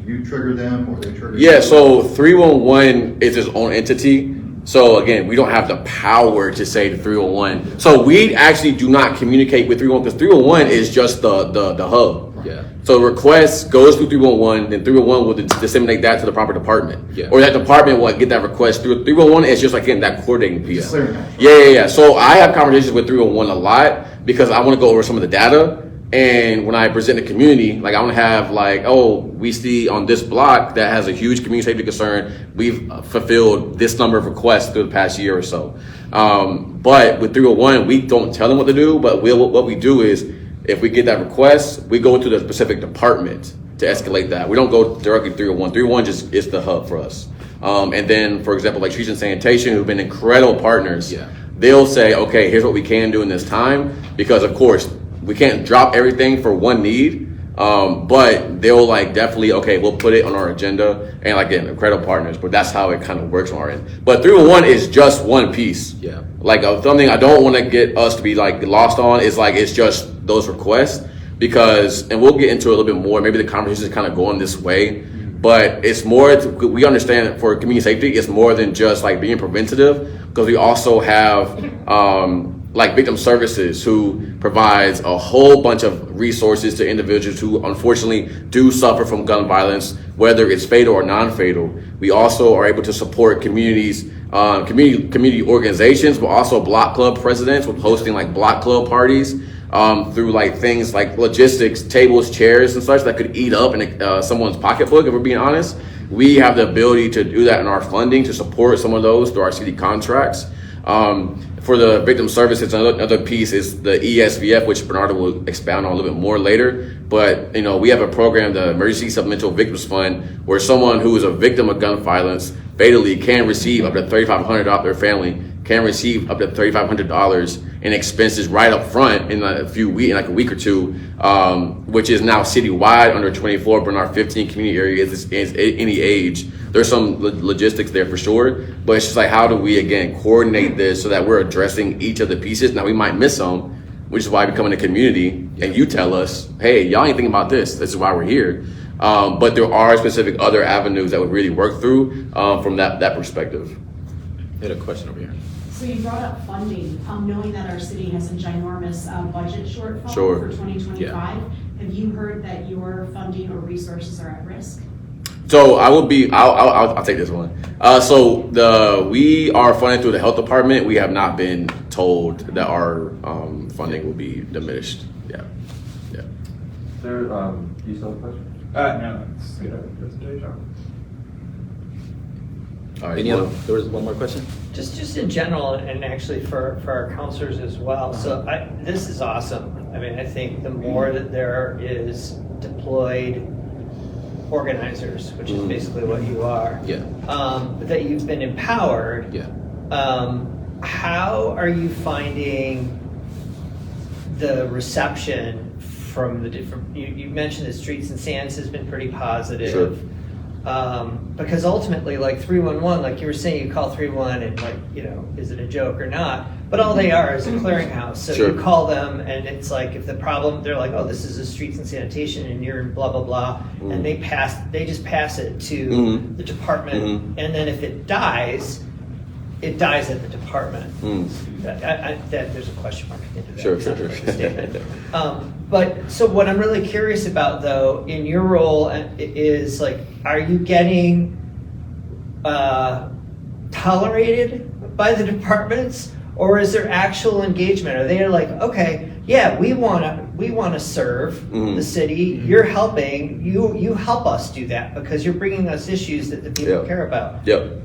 S1: Do you trigger them or they trigger you?
S10: Yeah, so 311 is its own entity. So again, we don't have the power to say to 311. So we actually do not communicate with 311 because 311 is just the hub.
S9: Yeah.
S10: So the request goes through 311, then 311 will disseminate that to the proper department.
S9: Yeah.
S10: Or that department will get that request through 311. Is just like getting that coordinating piece.
S1: Clearinghouse.
S10: Yeah. So I have conversations with 311 a lot because I want to go over some of the data. And when I present the community, like I want to have like, oh, we see on this block that has a huge community safety concern, we've fulfilled this number of requests through the past year or so. But with 301, we don't tell them what to do, but what we do is if we get that request, we go to the specific department to escalate that. We don't go directly to 301. 301 just is the hub for us. And then, for example, like Streets and Sanitation, who've been incredible partners, they'll say, okay, here's what we can do in this time, because of course, we can't drop everything for one need, but they'll like definitely, okay, we'll put it on our agenda, and like again, incredible partners, but that's how it kind of works on our end. But 301 is just one piece.
S9: Yeah.
S10: Like something I don't want to get us to be like lost on is like, it's just those requests, because, and we'll get into it a little bit more, maybe the conversation is kind of going this way, but it's more, we understand that for community safety, it's more than just like being preventative, because we also have, like victim services, who provides a whole bunch of resources to individuals who unfortunately do suffer from gun violence, whether it's fatal or non-fatal. We also are able to support communities, community organizations, but also block club presidents with hosting like block club parties, through like things like logistics, tables, chairs, and such that could eat up in someone's pocketbook, if we're being honest. We have the ability to do that in our funding to support some of those through our city contracts. For the victim services, another piece is the ESVF, which Bernardo will expound on a little bit more later. But you know, we have a program, the Emergency Supplemental Victims Fund, where someone who is a victim of gun violence fatally can receive up to $3,500. Their family can receive up to $3,500 in expenses right up front in a few weeks, in like a week or two, which is now citywide under 24, but in our 15 community areas, is any age. There's some logistics there for sure, but it's just like, how do we again coordinate this so that we're addressing each of the pieces? Now we might miss some, which is why we come in the community and you tell us, hey, y'all ain't thinking about this. This is why we're here. But there are specific other avenues that would really work through from that perspective.
S9: I had a question over here.
S5: So you brought up funding, knowing that our city has a ginormous budget shortfall
S10: Sure.
S5: for 2025. Have you heard that your funding or resources are at risk?
S10: So I'll take this one. So we are funded through the health department. We have not been told that our funding will be diminished. Yeah.
S7: There, do you still have a question?
S11: No, it's good presentation.
S10: All right.
S9: Any other? There was one more question.
S6: Just in general, and actually for our counselors as well. So this is awesome. I mean, I think the more that there is deployed organizers, which is basically what you are, that you've been empowered. How are you finding the reception from the different? You mentioned that Streets and Sands has been pretty positive.
S10: Sure.
S6: Because ultimately, like 311, like you were saying, you call 311 and like, you know, is it a joke or not? But all they are is a clearinghouse. So
S10: Sure.
S6: you call them and it's like, if the problem, they're like, oh, this is a Streets and Sanitation and you're in blah, blah, blah. And they just pass it to the department. And then if it dies at the department. There's a question mark into that.
S10: Sure.
S6: It's not a right statement. But so what I'm really curious about, though, in your role is like, are you getting tolerated by the departments, or is there actual engagement? Are they like, okay, yeah, we wanna serve the city. You're helping. You help us do that because you're bringing us issues that the people care about.
S10: Yep.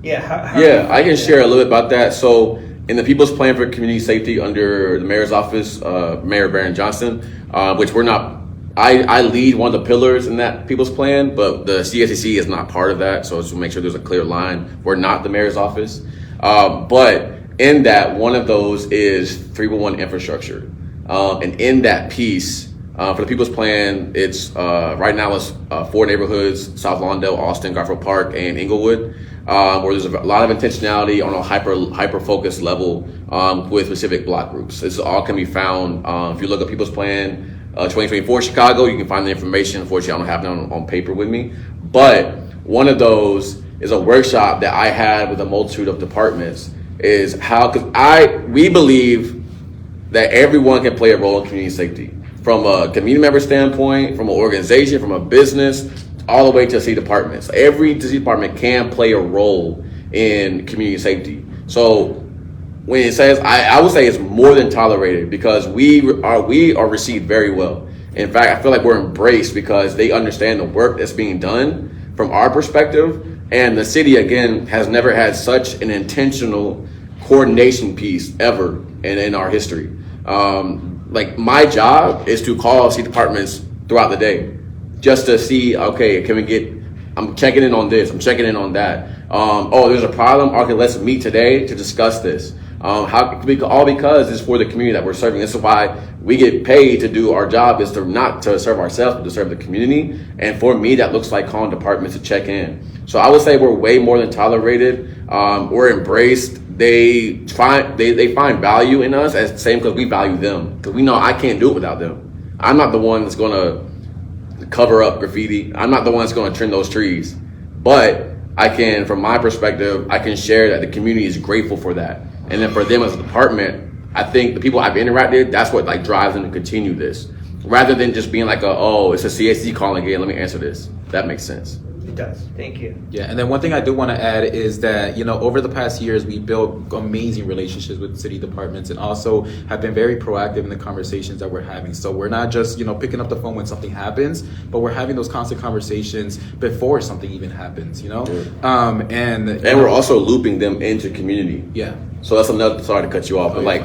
S6: Yeah.
S10: I can share a little bit about that. So, in the People's Plan for Community Safety under the mayor's office, Mayor Barron Johnson, which we're not. I lead one of the pillars in that People's Plan, but the CSCC is not part of that. So, just to make sure there's a clear line, we're not the mayor's office. But in that, one of those is 311 infrastructure. And in that piece, for the People's Plan, it's right now it's 4 neighborhoods: South Lawndale, Austin, Garfield Park, and Inglewood, where there's a lot of intentionality on a hyper focused level with specific block groups. This all can be found if you look at People's Plan 2024 Chicago. You can find the information. Unfortunately, I don't have it on paper with me, but one of those is a workshop that I had with a multitude of departments. Is how, because we believe that everyone can play a role in community safety, from a community member standpoint, from an organization, from a business, all the way to city departments. Every city department can play a role in community safety. So when it says, I would say it's more than tolerated, because we are received very well. In fact, I feel like we're embraced because they understand the work that's being done from our perspective. And the city, again, has never had such an intentional coordination piece ever in our history. Like, my job is to call city departments throughout the day just to see, okay, I'm checking in on this, I'm checking in on that. Oh, there's a problem. Okay, let's meet today to discuss this. All because it's for the community that we're serving. This is why we get paid to do our job, is to not to serve ourselves, but to serve the community. And for me, that looks like calling departments to check in. So I would say we're way more than tolerated. We're embraced. They find value in us as the same, because we value them. Because we know I can't do it without them. I'm not the one that's going to cover up graffiti. I'm not the one that's going to trim those trees. But I can, from my perspective, I can share that the community is grateful for that. And then for them as a department, I think the people I've interacted, that's what like drives them to continue this, rather than just being like, it's a CSC calling again, let me answer this. That makes sense.
S6: It does. Thank you.
S9: Yeah, and then one thing I do want to add is that, over the past years, we built amazing relationships with city departments, and also have been very proactive in the conversations that we're having. So we're not just, picking up the phone when something happens, but we're having those constant conversations before something even happens, And
S10: we're also looping them into community.
S9: Yeah.
S10: So that's another, sorry to cut you off, but like,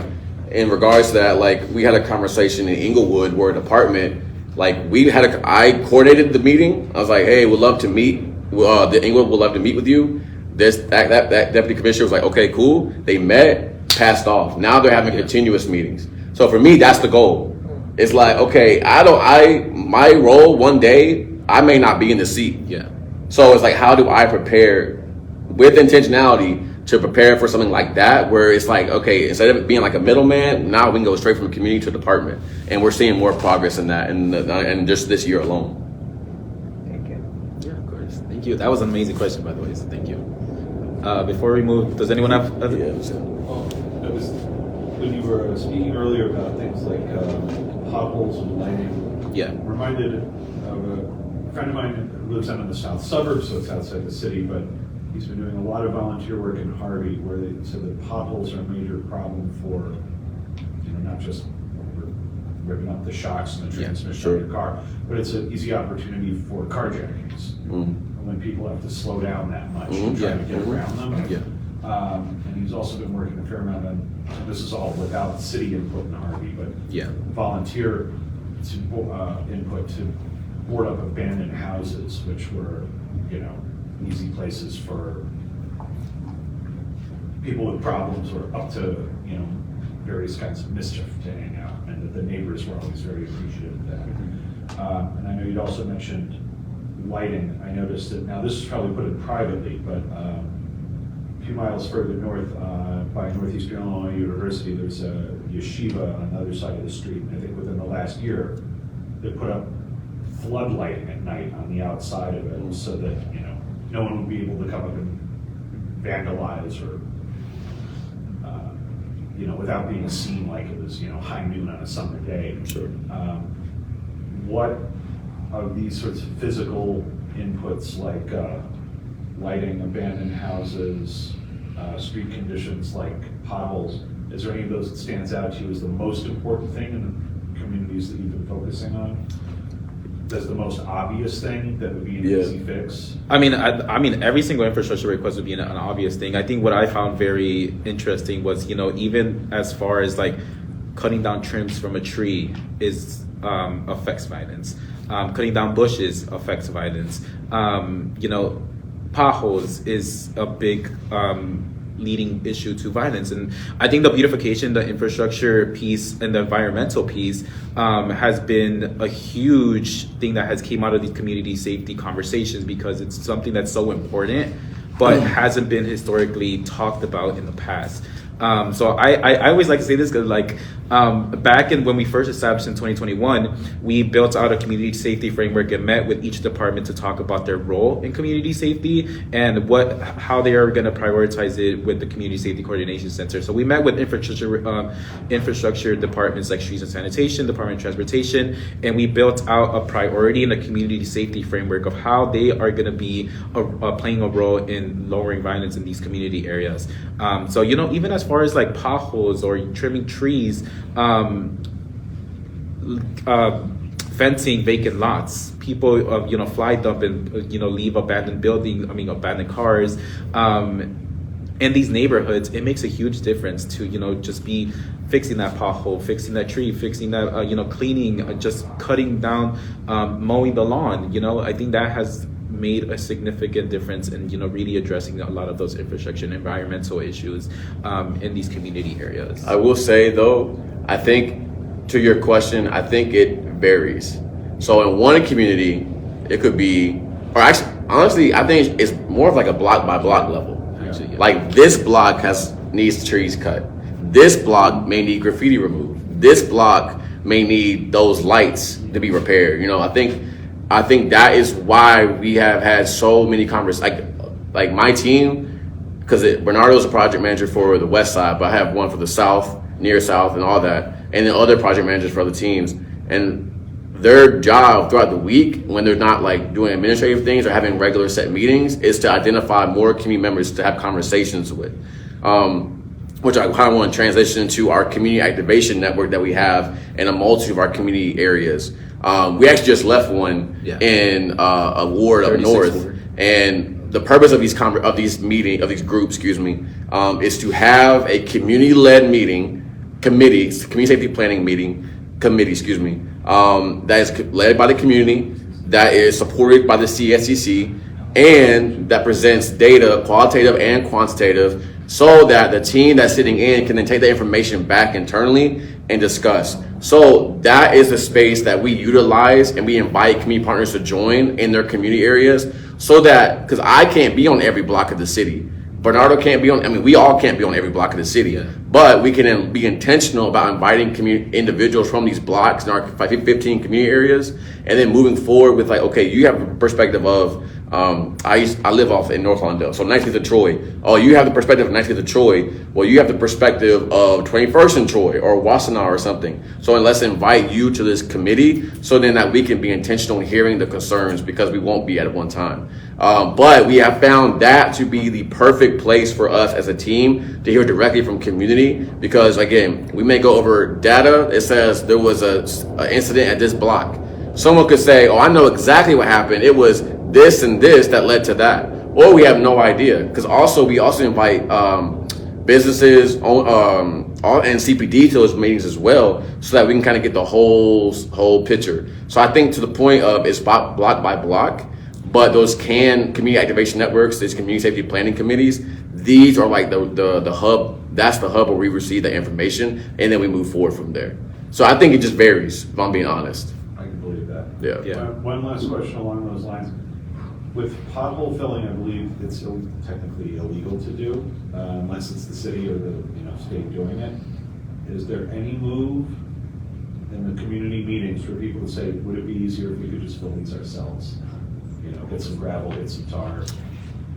S10: in regards to that, like, we had a conversation in Inglewood where a department, like, I coordinated the meeting. I was like, hey, we'd love to meet. The Inglewood would love to meet with you. That deputy commissioner was like, okay, cool. They met, passed off. Now they're having continuous meetings. So for me, that's the goal. It's like, okay, my role one day, I may not be in the seat.
S9: Yeah.
S10: So it's like, how do I prepare with intentionality to prepare for something like that, where it's like, okay, instead of it being like a middleman, now we can go straight from community to department, and we're seeing more progress in that, and just this year alone.
S6: Thank you.
S9: Yeah, of course. Thank you. That was an amazing question, by the way. So thank you. Before we move, does anyone have?
S11: It was when you were speaking earlier about things like potholes and lighting.
S9: Yeah.
S11: Reminded of a friend of mine who lives out in the south suburbs, so it's outside the city, but he's been doing a lot of volunteer work in Harvey, where they said that potholes are a major problem for, not just ripping up the shocks and the transmission of your car, but it's an easy opportunity for carjackings. When people have to slow down that much and try to get around them.
S9: Yeah.
S11: And he's also been working a fair amount on, this is all without city input in Harvey, but volunteer input to board up abandoned houses, which were, easy places for people with problems or up to, various kinds of mischief to hang out, and that the neighbors were always very appreciative of that. And I know you'd also mentioned lighting. I noticed that, now this is probably put in privately, but a few miles further north by Northeastern Illinois University, there's a yeshiva on the other side of the street. And I think within the last year, they put up floodlighting at night on the outside of it, so that, no one would be able to come up and vandalize or, without being seen like it was, high noon on a summer day.
S10: Sure.
S11: What of these sorts of physical inputs, like lighting, abandoned houses, street conditions like potholes. Is there any of those that stands out to you as the most important thing in the communities that you've been focusing on? That's the most obvious thing that would be an easy fix?
S9: I mean, every single infrastructure request would be an obvious thing. I think what I found very interesting was, even as far as like cutting down trims from a tree is affects violence. Cutting down bushes affects violence. Potholes is a big leading issue to violence. And I think the beautification, the infrastructure piece, and the environmental piece has been a huge thing that has came out of these community safety conversations, because it's something that's so important, but hasn't been historically talked about in the past. So I always like to say this because back when we first established in 2021, we built out a community safety framework and met with each department to talk about their role in community safety and how they are going to prioritize it with the Community Safety Coordination Center. So we met with infrastructure departments like Streets and Sanitation, Department of Transportation, and we built out a priority in the community safety framework of how they are going to be playing a role in lowering violence in these community areas. So even as far as like potholes or trimming trees, fencing vacant lots, people fly dump and leave abandoned abandoned cars in these neighborhoods, it makes a huge difference to just be fixing that pothole, fixing that tree, fixing that cleaning, just cutting down, mowing the lawn. I think that has made a significant difference in really addressing a lot of those infrastructure and environmental issues in these community areas.
S10: I will say though, I think to your question, I think it varies. So in one community, it could be, or actually, honestly, I think it's more of like a block by block level.
S9: Actually, yeah.
S10: Like this block needs trees cut. This block may need graffiti removed. This block may need those lights to be repaired. I think that is why we have had so many conversations. Like my team, because Bernardo's a project manager for the west side, but I have one for the south, near south, and all that, and then other project managers for other teams. And their job throughout the week, when they're not like doing administrative things or having regular set meetings, is to identify more community members to have conversations with. Which I kind of want to transition to our community activation network that we have in a multitude of our community areas. We actually just left one in a ward up north, ward. And the purpose of these groups, is to have a community-led community safety planning committee, that is led by the community, that is supported by the CSCC, and that presents data, qualitative and quantitative, so that the team that's sitting in can then take the information back internally and discuss. So that is the space that we utilize, and we invite community partners to join in their community areas, so that, because I can't be on every block of the city, Bernardo can't be on, we all can't be on every block of the city, but we can then be intentional about inviting individuals from these blocks in our 15 community areas, and then moving forward with okay, you have a perspective of, I live off in North Lawndale, so 19th of Troy. Oh, you have the perspective of 19th of Troy. Well, you have the perspective of 21st and Troy or Wassenaar or something. So let's invite you to this committee, so then that we can be intentional in hearing the concerns, because we won't be at one time. But we have found that to be the perfect place for us as a team to hear directly from community, because again, we may go over data. It says there was an incident at this block. Someone could say, oh, I know exactly what happened. It was this and this that led to that. Or we have no idea, because we also invite businesses and CPD to those meetings as well, so that we can kind of get the whole picture. So I think to the point of it's block by block, but those community activation networks, these community safety planning committees, these are like the hub. That's the hub where we receive the information, and then we move forward from there. So I think it just varies, if I'm being honest.
S11: I can believe that.
S10: Yeah.
S11: One last question along those lines. With pothole filling, I believe it's still technically illegal to do, unless it's the city or the state doing it. Is there any move in the community meetings for people to say, would it be easier if we could just fill these ourselves? Get some gravel, get some tar.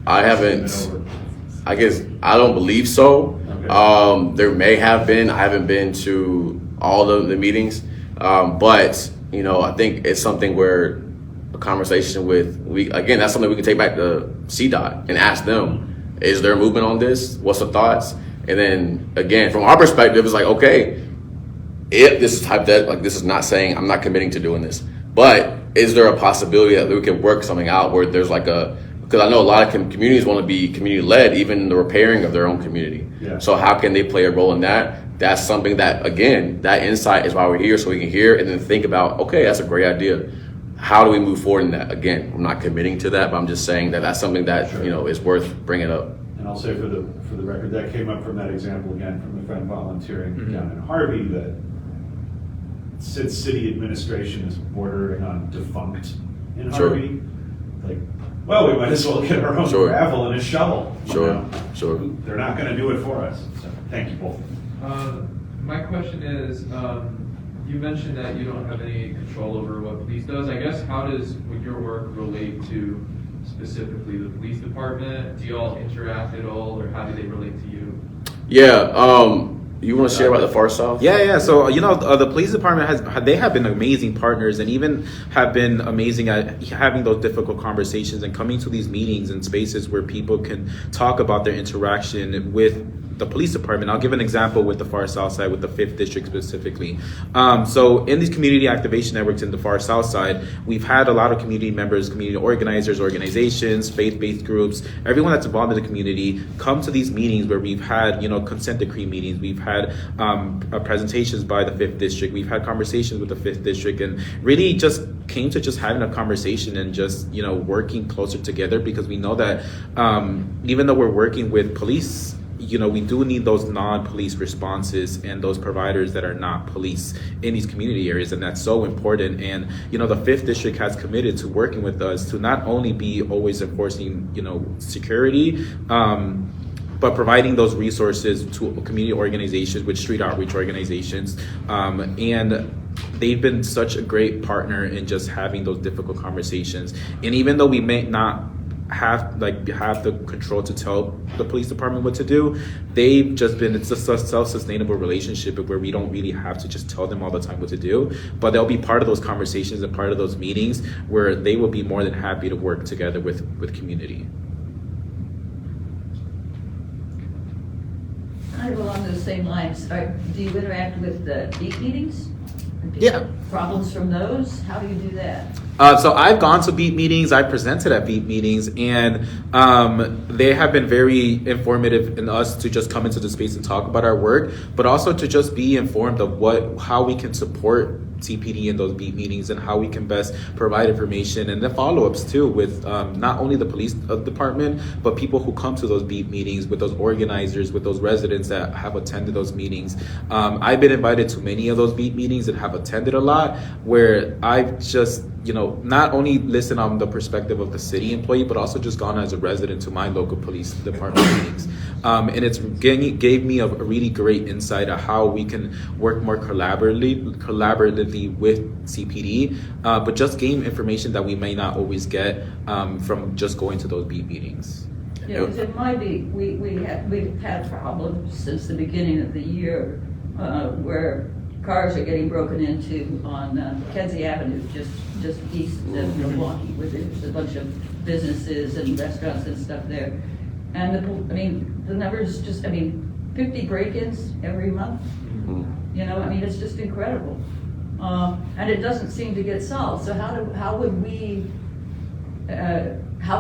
S10: I guess I don't believe so. Okay. There may have been. I haven't been to all of the meetings, but I think it's something where a conversation with, again, that's something we can take back to CDOT and ask them, is there movement on this? What's the thoughts? And then again, from our perspective, it's like, okay, if this is this is not saying I'm not committing to doing this, but is there a possibility that we can work something out where there's because I know a lot of communities want to be community led, even the repairing of their own community.
S11: Yeah.
S10: So how can they play a role in that? That's something that, again, that insight is why we're here, so we can hear and then think about, okay, that's a great idea. How do we move forward in that? Again, I'm not committing to that, but I'm just saying that that's something that,
S11: Sure.
S10: is worth bringing up.
S11: And I'll say for the record, that came up from that example again from a friend volunteering down in Harvey, that since city administration is bordering on defunct in
S10: Sure.
S11: Harvey, like, well, we might as well get our own
S10: Sure.
S11: gravel and a shovel. you
S10: Sure,
S11: know?
S10: sure.
S11: They're not gonna do it for us, so thank you both.
S2: My question is, you mentioned that you don't have any control over what police does. I guess would your work relate to specifically the police department? Do you all interact at all, or how do they relate to you?
S10: Yeah, you want to share about the Far South?
S9: Yeah. So the police department they have been amazing partners, and even have been amazing at having those difficult conversations and coming to these meetings and spaces where people can talk about their interaction with the police department. I'll give an example with the Far South Side, with the 5th District specifically. So in these community activation networks in the Far South Side, we've had a lot of community members, community organizers, organizations, faith-based groups, everyone that's involved in the community come to these meetings where we've had, consent decree meetings, we've had presentations by the 5th District, we've had conversations with the 5th District, and really just came to just having a conversation and just, working closer together, because we know that even though we're working with police, we do need those non-police responses and those providers that are not police in these community areas, and that's so important. And the 5th District has committed to working with us to not only be always enforcing security, but providing those resources to community organizations, with street outreach organizations, and they've been such a great partner in just having those difficult conversations. And even though we may not have the control to tell the police department what to do, they've just been, it's just a self-sustainable relationship where we don't really have to just tell them all the time what to do, but they'll be part of those conversations and part of those meetings where they will be more than happy to work together with community.
S3: Kind of along those same lines, do you interact with the beat meetings?
S9: Yeah.
S3: Problems from those? How do you do that?
S9: So I've gone to beat meetings, I presented at beat meetings, and they have been very informative in us to just come into the space and talk about our work, but also to just be informed of how we can support CPD in those beat meetings and how we can best provide information, and the follow-ups too with not only the police department, but people who come to those beat meetings, with those organizers, with those residents that have attended those meetings. I've been invited to many of those beat meetings and have attended a lot, where I've just not only listened on the perspective of the city employee, but also just gone as a resident to my local police department meetings. And it's gave me a really great insight of how we can work more collaboratively with CPD, but just gain information that we may not always get from just going to those beat meetings.
S3: Yeah, because it might be, we've had problems since the beginning of the year where cars are getting broken into on Kedzie Avenue, just east of Milwaukee, where there's a bunch of businesses and restaurants and stuff there. And the numbers 50 break-ins every month. It's just incredible. And it doesn't seem to get solved. So how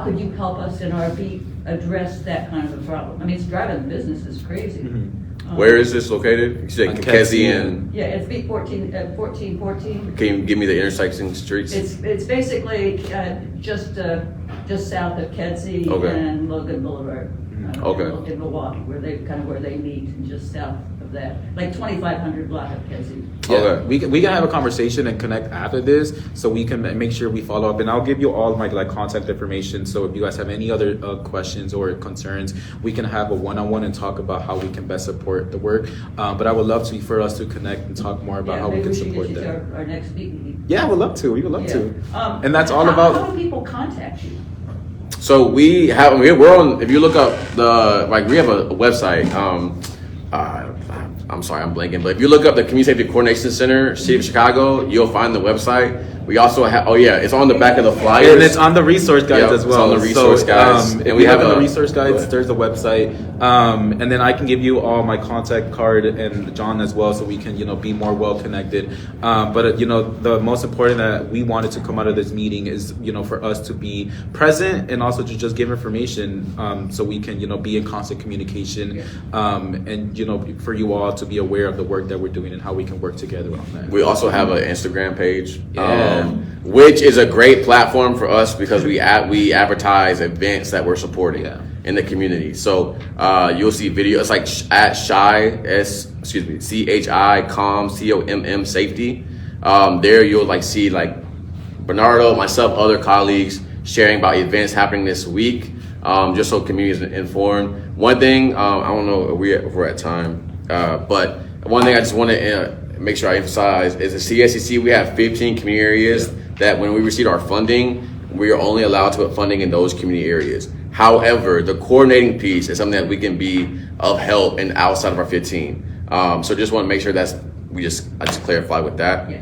S3: could you help us in our beat address that kind of a problem? It's driving the businesses crazy.
S9: Mm-hmm.
S10: Where is this located? You said Kedzie and...
S3: Yeah, it's beat 1414.
S10: Can you give me the intersection streets?
S3: It's basically just south of Kedzie and Logan Boulevard. In Milwaukee, where they meet, and just south of that, like 2500 block of Kedzie.
S9: Yeah, we can have a conversation and connect after this, so we can make sure we follow up. And I'll give you all my contact information. So if you guys have any other questions or concerns, we can have a one-on-one and talk about how we can best support the work. But I would love for us to connect and talk more about how we can support that.
S3: Our next meeting.
S9: Yeah, we'd love to. We would love to. And that's all
S3: how
S9: about.
S3: How do people contact you?
S10: So we're on, if you look up we have a website, I'm sorry, I'm blanking, but if you look up the Community Safety Coordination Center, City of Chicago, you'll find the website. We also have, oh yeah, it's on the back of the flyers.
S9: And it's on the resource guides
S10: Yep,
S9: as well.
S10: It's on the resource guides.
S9: And
S10: And
S9: we have
S10: a-
S9: in the resource
S10: go
S9: guides,
S10: ahead.
S9: there's a website. And then I can give you all my contact card and John as well, so we can, be more well connected. But the most important that we wanted to come out of this meeting is, for us to be present and also to just give information, so we can, be in constant communication. And, for you all to be aware of the work that we're doing and how we can work together on that.
S10: We also have an Instagram page,
S9: Yeah.
S10: which is a great platform for us because we advertise events that we're supporting
S9: Yeah.
S10: in the community. So you'll see video. It's like at CHI safety. There you'll see Bernardo, myself, other colleagues sharing about events happening this week, just so community is informed. One thing, I don't know if we're at time, but one thing I just want to make sure I emphasize is the CSCC, we have 15 community areas that when we receive our funding, we are only allowed to put funding in those community areas. However, the coordinating piece is something that we can be of help and outside of our 15. So just want to make sure I just clarify with that.
S3: Yeah.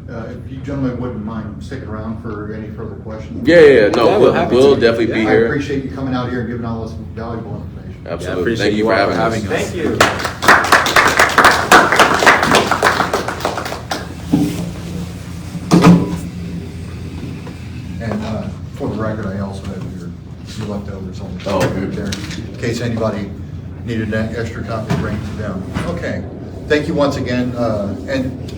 S1: If you gentlemen wouldn't mind sticking around for any further questions.
S10: No,
S9: Yeah, we're happy
S10: we'll
S9: to.
S10: definitely be
S1: I
S10: here.
S1: appreciate you coming out here and giving all this valuable information.
S10: Absolutely.
S9: appreciate
S10: Thank you
S9: you
S10: for
S9: all for
S10: having us.
S9: having us.
S7: Thank you.
S1: And for the record, I also have your leftovers on the
S10: Oh,
S1: table
S10: good.
S1: there, in case anybody needed an extra copy, bring it to them. Okay, thank you once again. And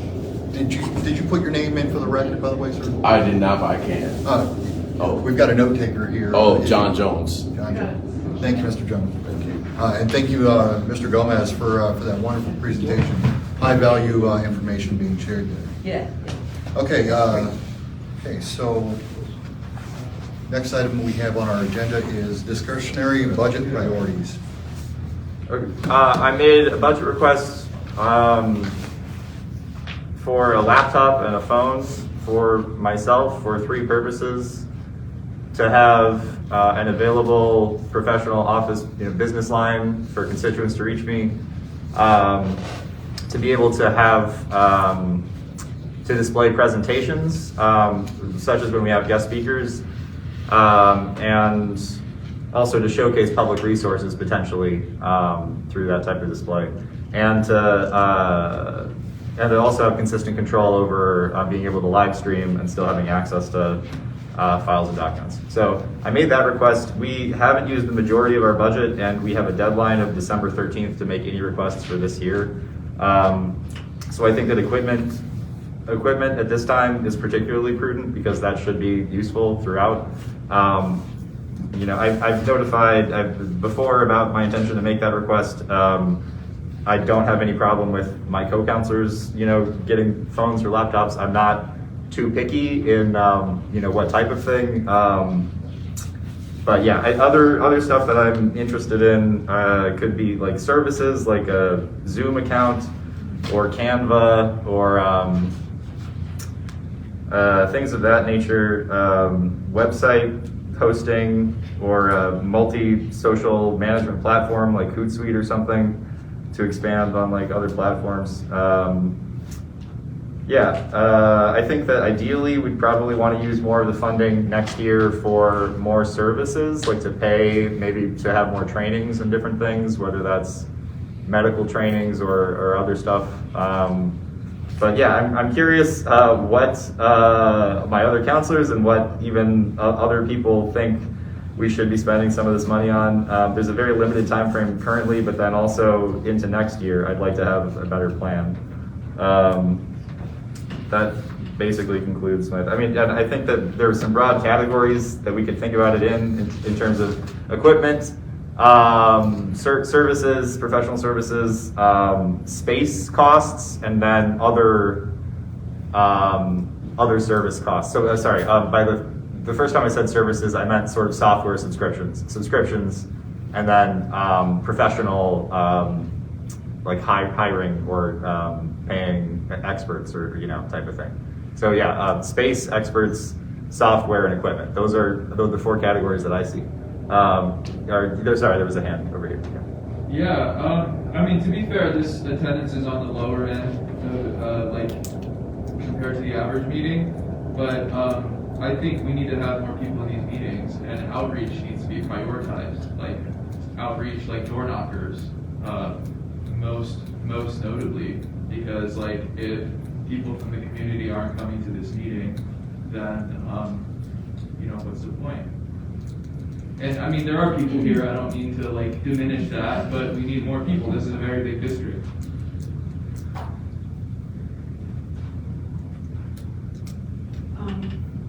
S1: did you put your name in for the record, by the way, sir?
S10: I did not, but I can.
S1: We've got a note taker here.
S10: Oh, John Jones.
S1: John Jones. Thank you, Mr. Jones. Thank you. And thank you, Mr. Gomez, for that wonderful presentation. High value information being shared there.
S3: Yeah.
S1: Okay, so next item we have on our agenda is discretionary budget priorities.
S7: I made a budget request for a laptop and a phone for myself for 3 purposes: to have an available professional office, business line for constituents to reach me, to be able to have to display presentations, such as when we have guest speakers, and also to showcase public resources potentially through that type of display, and to also have consistent control over being able to live stream and still having access to files and documents. So I made that request. We haven't used the majority of our budget, and we have a deadline of December 13th to make any requests for this year. So I think that equipment at this time is particularly prudent because that should be useful throughout. I've notified before about my intention to make that request. I don't have any problem with my co-counselors, getting phones or laptops. I'm not too picky in, what type of thing. But yeah, other stuff that I'm interested in could be like services, like a Zoom account or Canva or things of that nature, website hosting or a multi-social management platform like Hootsuite or something to expand on like other platforms. I think that ideally we'd probably want to use more of the funding next year for more services, like to pay, maybe to have more trainings and different things, whether that's medical trainings or other stuff. But yeah, I'm curious what my other counselors and what even other people think we should be spending some of this money on. There's a very limited time frame currently, but then also into next year, I'd like to have a better plan. That basically concludes my, and I think that there are some broad categories that we could think about it in terms of equipment, services, professional services, space costs, and then other service costs. So by the first time I said services, I meant sort of software subscriptions, and then professional like hiring or paying experts or type of thing. So yeah, space, experts, software, and equipment. Those are the 4 categories that I see. There was a hand over here.
S2: To be fair, this attendance is on the lower end, compared to the average meeting. But I think we need to have more people in these meetings, and outreach needs to be prioritized, like outreach, like door knockers, most notably, because like if people from the community aren't coming to this meeting, then you know, what's the point? And I mean, there are people here, I don't mean to like diminish that, but we need more people. This is a very big district.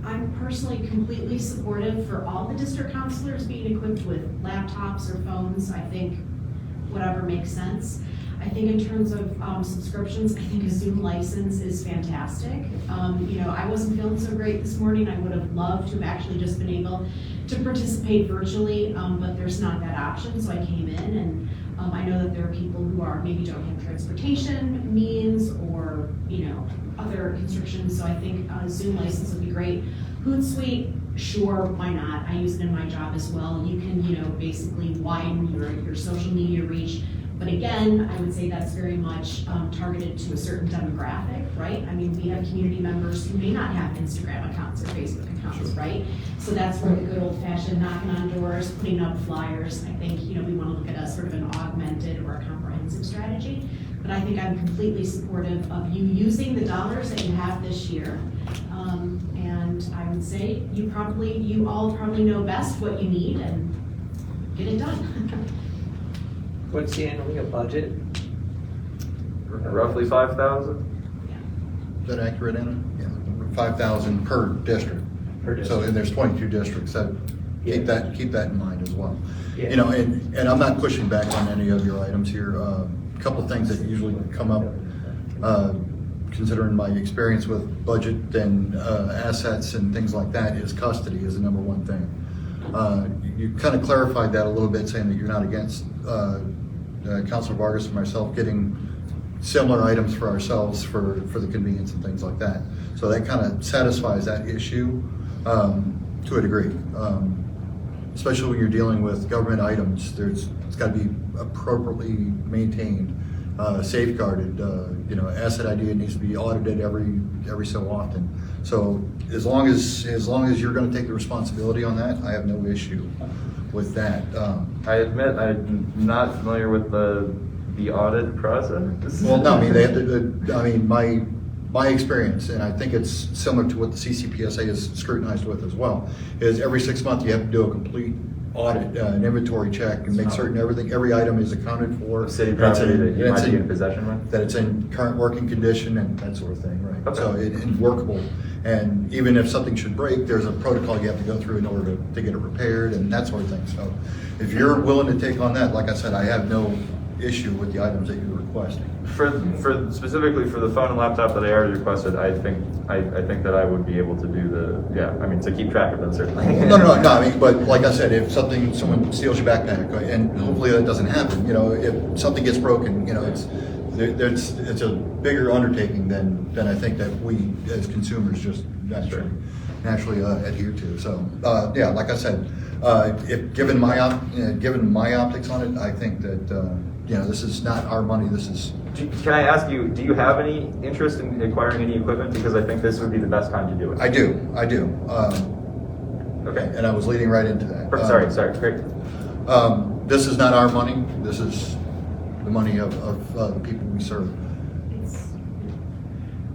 S5: I'm personally completely supportive for all the district counselors being equipped with laptops or phones. I think whatever makes sense. I think in terms of subscriptions, I think a Zoom license is fantastic. You know, I wasn't feeling so great this morning. I would have loved to have actually just been able to participate virtually, but there's not that option, so I came in, and I know that there are people who are maybe don't have transportation means or, you know, other constrictions, so I think a Zoom license would be great. Hootsuite, sure, why not? I use it in my job as well. You can, you know, basically widen your social media reach. But again, I would say that's very much targeted to a certain demographic, right? I mean, we have community members who may not have Instagram accounts or Facebook accounts, right? So that's where the good old fashioned knocking on doors, putting up flyers, I think, you know, we want to look at a sort of an augmented or a comprehensive strategy. But I think I'm completely supportive of you using the dollars that you have this year. And I would say you all probably know best what you need and get it done.
S6: What's the annual budget?
S7: Roughly 5,000?
S1: Is that accurate, Anna? Yeah, 5,000 per district.
S6: Per
S1: So,
S6: district.
S1: and there's 22 districts, so keep that in mind as well.
S6: Yeah.
S1: You know, and I'm not pushing back on any of your items here. A couple of things that usually come up, considering my experience with budget and assets and things like that, is custody is the number one thing. You kind of clarified that a little bit, saying that you're not against Councilor Vargas and myself getting similar items for ourselves for the convenience and things like that. So that kind of satisfies that issue to a degree. Especially when you're dealing with government items, it's got to be appropriately maintained, safeguarded. You know, asset ID needs to be audited every so often. So as long as you're going to take the responsibility on that, I have no issue with that.
S7: I admit I'm not familiar with the audit process.
S1: Well, no, I mean, they have to, I mean, my experience, and I think it's similar to what the CCPSA is scrutinized with as well, is every 6 months you have to do a complete audit, an inventory check, and make certain every item is accounted for.
S7: City property that you might be in possession with?
S1: That it's in current working condition and that sort of thing, right?
S7: Okay.
S1: So it's workable. And even if something should break, there's a protocol you have to go through in order to get it repaired and that sort of thing. So if you're willing to take on that, like I said, I have no issue with the items that you're requesting.
S7: For specifically for the phone and laptop that I already requested, I think that I would be able to do to keep track of them certainly.
S1: No, I mean, but like I said, if someone steals your backpack, and hopefully that doesn't happen, you know, if something gets broken, you know, it's a bigger undertaking than I think that we as consumers just naturally adhere to. So yeah, like I said, if given my optics on it, I think that you know, this is not our money. This is.
S7: Can I ask you, do you have any interest in acquiring any equipment? Because I think this would be the best time to do it.
S1: I do.
S7: Okay.
S1: And I was leading right into that.
S7: Sorry, great.
S1: This is not our money. This is the money of the people we serve.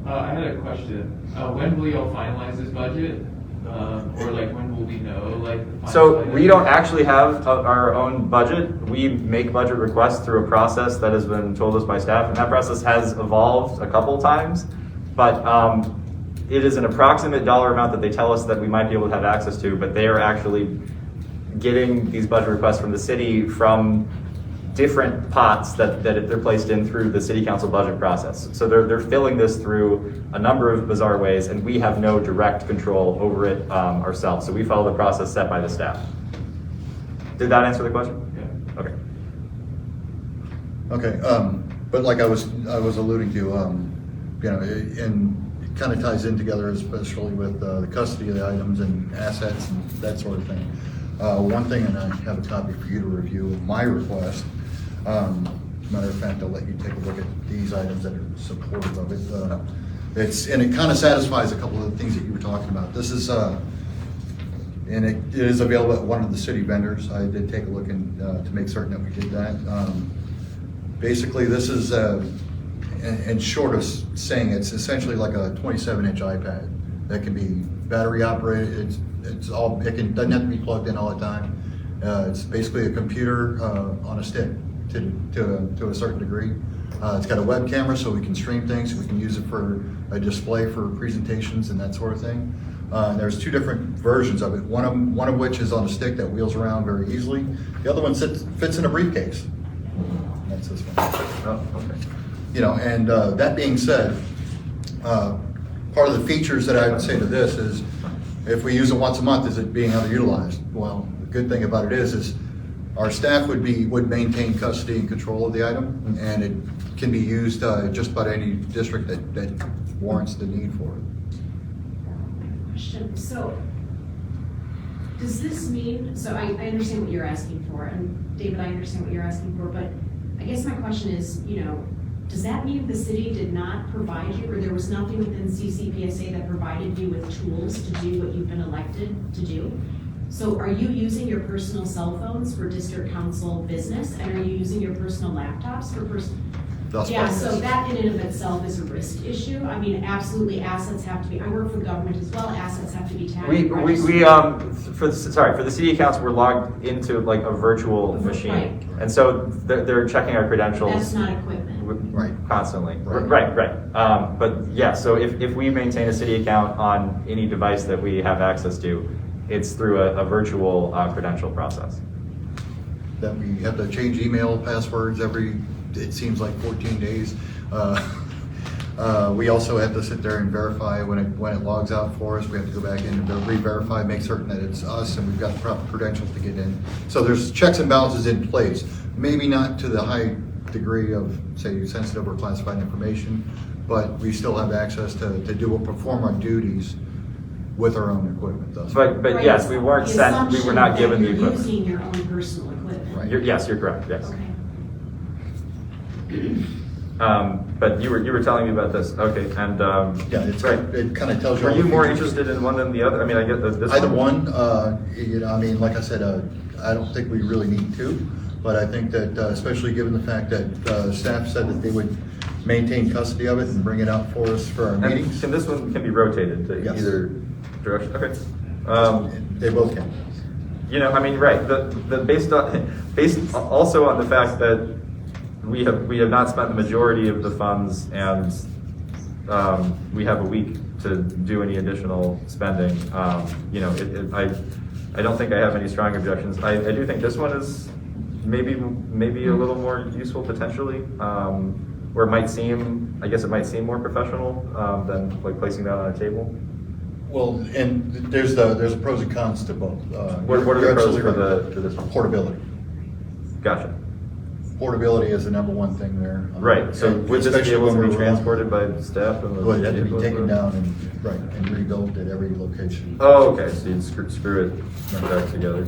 S2: I had a question. When will y'all finalize this budget? Or like when will we know? Like
S7: So we don't actually have our own budget. We make budget requests through a process that has been told us by staff, and that process has evolved a couple times. But it is an approximate dollar amount that they tell us that we might be able to have access to, but they are actually getting these budget requests from the city from different pots that they're placed in through the city council budget process. So they're filling this through a number of bizarre ways, and we have no direct control over it ourselves. So we follow the process set by the staff. Did that answer the question?
S2: Yeah.
S7: Okay.
S1: Okay, but like I was alluding to, you know, and it kind of ties in together, especially with the custody of the items and assets and that sort of thing. One thing, and I have a copy for you to review, my request. Matter of fact, I'll let you take a look at these items that are supportive of it. and it kind of satisfies a couple of the things that you were talking about. This is, and it is available at one of the city vendors. I did take a look to make certain that we did that. Basically, this is, in short of saying, it's essentially like a 27-inch iPad that can be battery operated. It's all, doesn't have to be plugged in all the time. It's basically a computer on a stick to a certain degree. It's got a web camera so we can stream things. We can use it for a display for presentations and that sort of thing. There's two different versions of it. One of which is on a stick that wheels around very easily. The other one fits in a briefcase. That's this one.
S7: Oh, okay.
S1: You know, and that being said, part of the features that I would say to this is, if we use it once a month, is it being underutilized? Well, the good thing about it is our staff would maintain custody and control of the item, and it can be used just about any district that warrants the need for it.
S5: Question. So, does this mean, so I understand what you're asking for, and David, I understand what you're asking for, but I guess my question is, you know, does that mean the city did not provide you, or there was nothing within CCPSA that provided you with tools to do what you've been elected to do? So are you using your personal cell phones for district council business, and are you using your personal laptops for
S1: Thus
S5: Yeah,
S1: far,
S5: so
S1: yes.
S5: that in and of itself is a risk issue. I mean, absolutely, assets have to be, I work for government as well, assets have to be tagged.
S7: We
S5: registered.
S7: for the city accounts, we're logged into like a virtual machine.
S5: Right.
S7: And so they're checking our credentials.
S5: That's not equipment.
S1: Right.
S7: Constantly.
S1: Right.
S7: Right. But yeah, so if we maintain a city account on any device that we have access to, it's through a virtual credential process.
S1: That we have to change email passwords every, it seems like 14 days. We also have to sit there and verify when it logs out for us. We have to go back in and re-verify, make certain that it's us and we've got the proper credentials to get in. So there's checks and balances in place. Maybe not to the high degree of, say, sensitive or classified information, but we still have access to perform our duties with our own equipment. Thus.
S7: But
S5: Right.
S7: yes, we weren't sent. We were not given the
S5: You're
S7: equipment.
S5: using your own personal equipment.
S1: Right.
S7: Yes, you're correct. Yes.
S5: Okay.
S7: But you were telling me about this. Okay, and
S1: Yeah, it's
S7: right.
S1: It kind of tells you.
S7: Were
S1: all
S7: you
S1: the
S7: more
S1: features.
S7: interested in one than the other? I mean, I get this
S1: Either one, you know, I mean, like I said, I don't think we really need two, but I think that especially given the fact that staff said that they would maintain custody of it and bring it out for us for our
S7: And
S1: meetings.
S7: can this one be rotated to
S1: Yes.
S7: either direction? Okay.
S1: They both can.
S7: You know, I mean, right. Based also on the fact that we have not spent the majority of the funds, and we have a week to do any additional spending. You know, I don't think I have any strong objections. I do think this one is maybe a little more useful potentially, or it might seem, I guess it might seem more professional than like placing that on a table.
S1: Well, and there's the pros and cons to both.
S7: What are
S1: You're
S7: the pros
S1: absolutely
S7: for
S1: right.
S7: this one?
S1: Portability.
S7: Gotcha.
S1: Portability is the number one thing there.
S7: Right, so
S1: And
S7: would this be
S1: especially
S7: able
S1: when
S7: to be
S1: we're-
S7: transported by staff? And
S1: Well, it had to be taken down and rebuilt at every location.
S7: Oh, okay, so you'd screw it back together.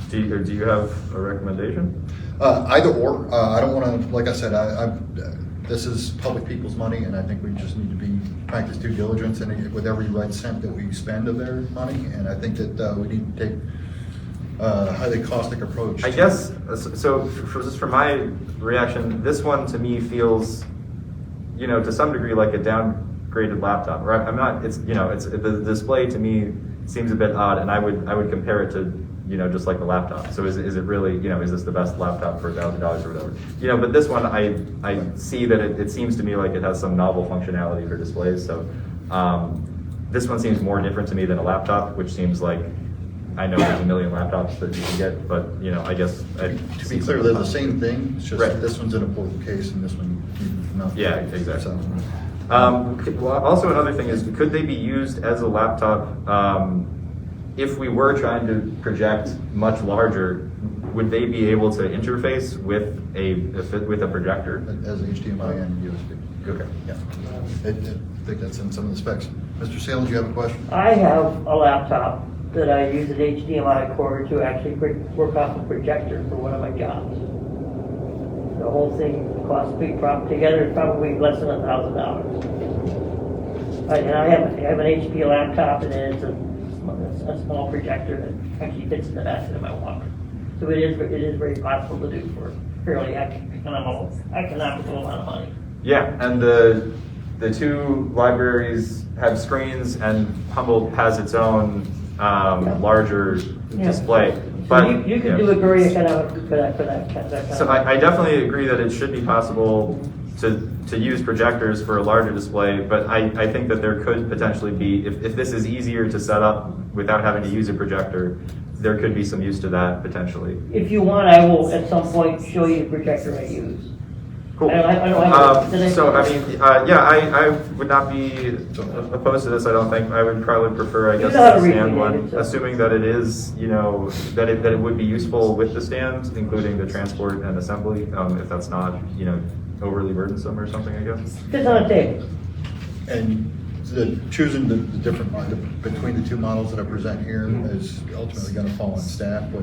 S7: Do you have a recommendation?
S1: Either or. I don't want to, like I said, this is public people's money, and I think we just need to practice due diligence with every red cent that we spend of their money, and I think that we need to take a highly caustic approach.
S7: I guess, so for my reaction, this one to me feels, you know, to some degree like a downgraded laptop, right? I'm not, it's, you know, it's, the display to me seems a bit odd, and I would compare it to, you know, just like the laptop. So is it really, you know, is this the best laptop for $1,000 or whatever? You know, but this one, I see that it seems to me like it has some novel functionality for displays. So this one seems more different to me than a laptop, which seems like, I know there's a million laptops that you can get, but, you know, I guess.
S1: To be clear, they're the same thing, it's just
S7: Right.
S1: this one's in a portable case and this one, not.
S7: Yeah, exactly.
S1: So,
S7: Well, also another thing is, could they be used as a laptop if we were trying to project much larger? Would they be able to interface with a projector?
S1: As HDMI and USB.
S7: Okay.
S1: Yeah. I think that's in some of the specs. Mr. Salem, do you have a question?
S12: I have a laptop that I use an HDMI cord to actually work off a projector for one of my jobs. The whole thing costs me together probably less than $1,000. And I have an HP laptop, and then it's a small projector that actually fits in the basket of my walker. So it is very possible to do for fairly economical amount of money.
S7: Yeah, and the two libraries have screens, and Humboldt has its own larger display. But
S12: You could do it very economical for that kind of.
S7: So I definitely agree that it should be possible to use projectors for a larger display, but I think that there could potentially be, if this is easier to set up without having to use a projector, there could be some use to that potentially.
S12: If you want, I will at some point show you the projector I use.
S7: Cool.
S12: I don't have
S7: So, I mean, yeah, I would not be opposed to this, I don't think. I would probably prefer, I guess,
S12: You know how to
S7: the stand
S12: read
S7: one,
S12: it, so.
S7: assuming that it is, you know, that it would be useful with the stand, including the transport and assembly, if that's not, you know, overly burdensome or something, I guess.
S12: It's on a table.
S1: And choosing the different, between the two models that I present here is ultimately gonna fall on staff, but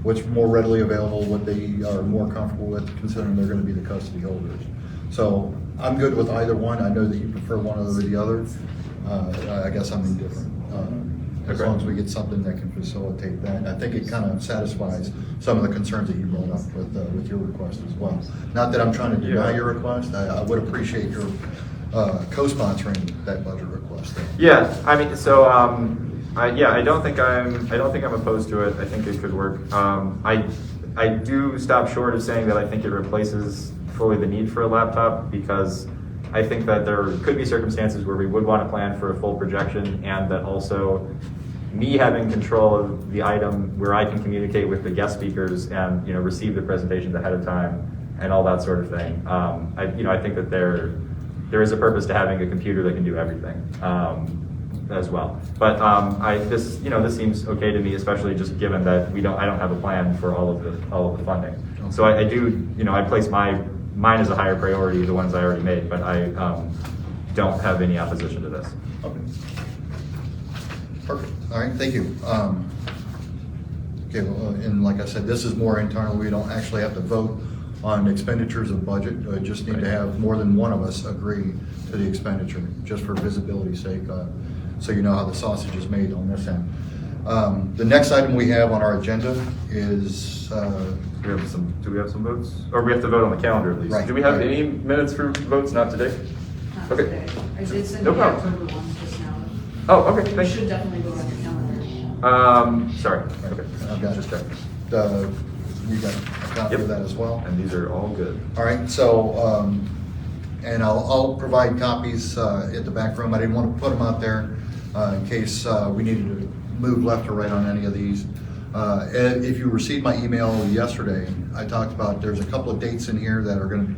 S1: what's more readily available, what they are more comfortable with, considering they're gonna be the custody holders. So I'm good with either one. I know that you prefer one over the other. I guess I'm indifferent. As long as we get something that can facilitate that. I think it kind of satisfies some of the concerns that you brought up with your request as well. Not that I'm trying to deny your request. I would appreciate your co-sponsoring that budget request. Though.
S7: Yeah, I mean, so I don't think I'm opposed to it. I think it could work. I do stop short of saying that I think it replaces fully the need for a laptop, because I think that there could be circumstances where we would want to plan for a full projection, and that also me having control of the item where I can communicate with the guest speakers and, you know, receive the presentations ahead of time and all that sort of thing. I think that there is a purpose to having a computer that can do everything as well. But this seems okay to me, especially just given that I don't have a plan for all of the funding.
S1: Okay.
S7: So I do, I place mine as a higher priority, the ones I already made, but I don't have any opposition to this.
S1: Okay. Perfect. All right, thank you. Okay, well, and like I said, this is more internal. We don't actually have to vote on expenditures of budget. Just need to have more than one of us agree to the expenditure, just for visibility's sake, so you know how the sausage is made on this end. The next item we have on our agenda is,
S7: Do we have some votes? Or we have to vote on the calendar at least?
S1: Right,
S7: Do we have
S1: right.
S7: any minutes for votes? Not today?
S8: Not
S7: Okay.
S8: today. I did send
S7: No
S8: you the
S7: problem.
S8: October ones just now.
S7: Oh, okay,
S8: You
S7: thank
S8: should
S7: you.
S8: definitely go on your calendar.
S7: Sorry, okay.
S1: I've got
S7: Just checking.
S1: you got a copy
S7: Yep.
S1: of that as well?
S7: And these are all good.
S1: All right, so, and I'll provide copies at the back room. I didn't want to put them out there in case we needed to move left or right on any of these. If you received my email yesterday, I talked about there's a couple of dates in here that are going to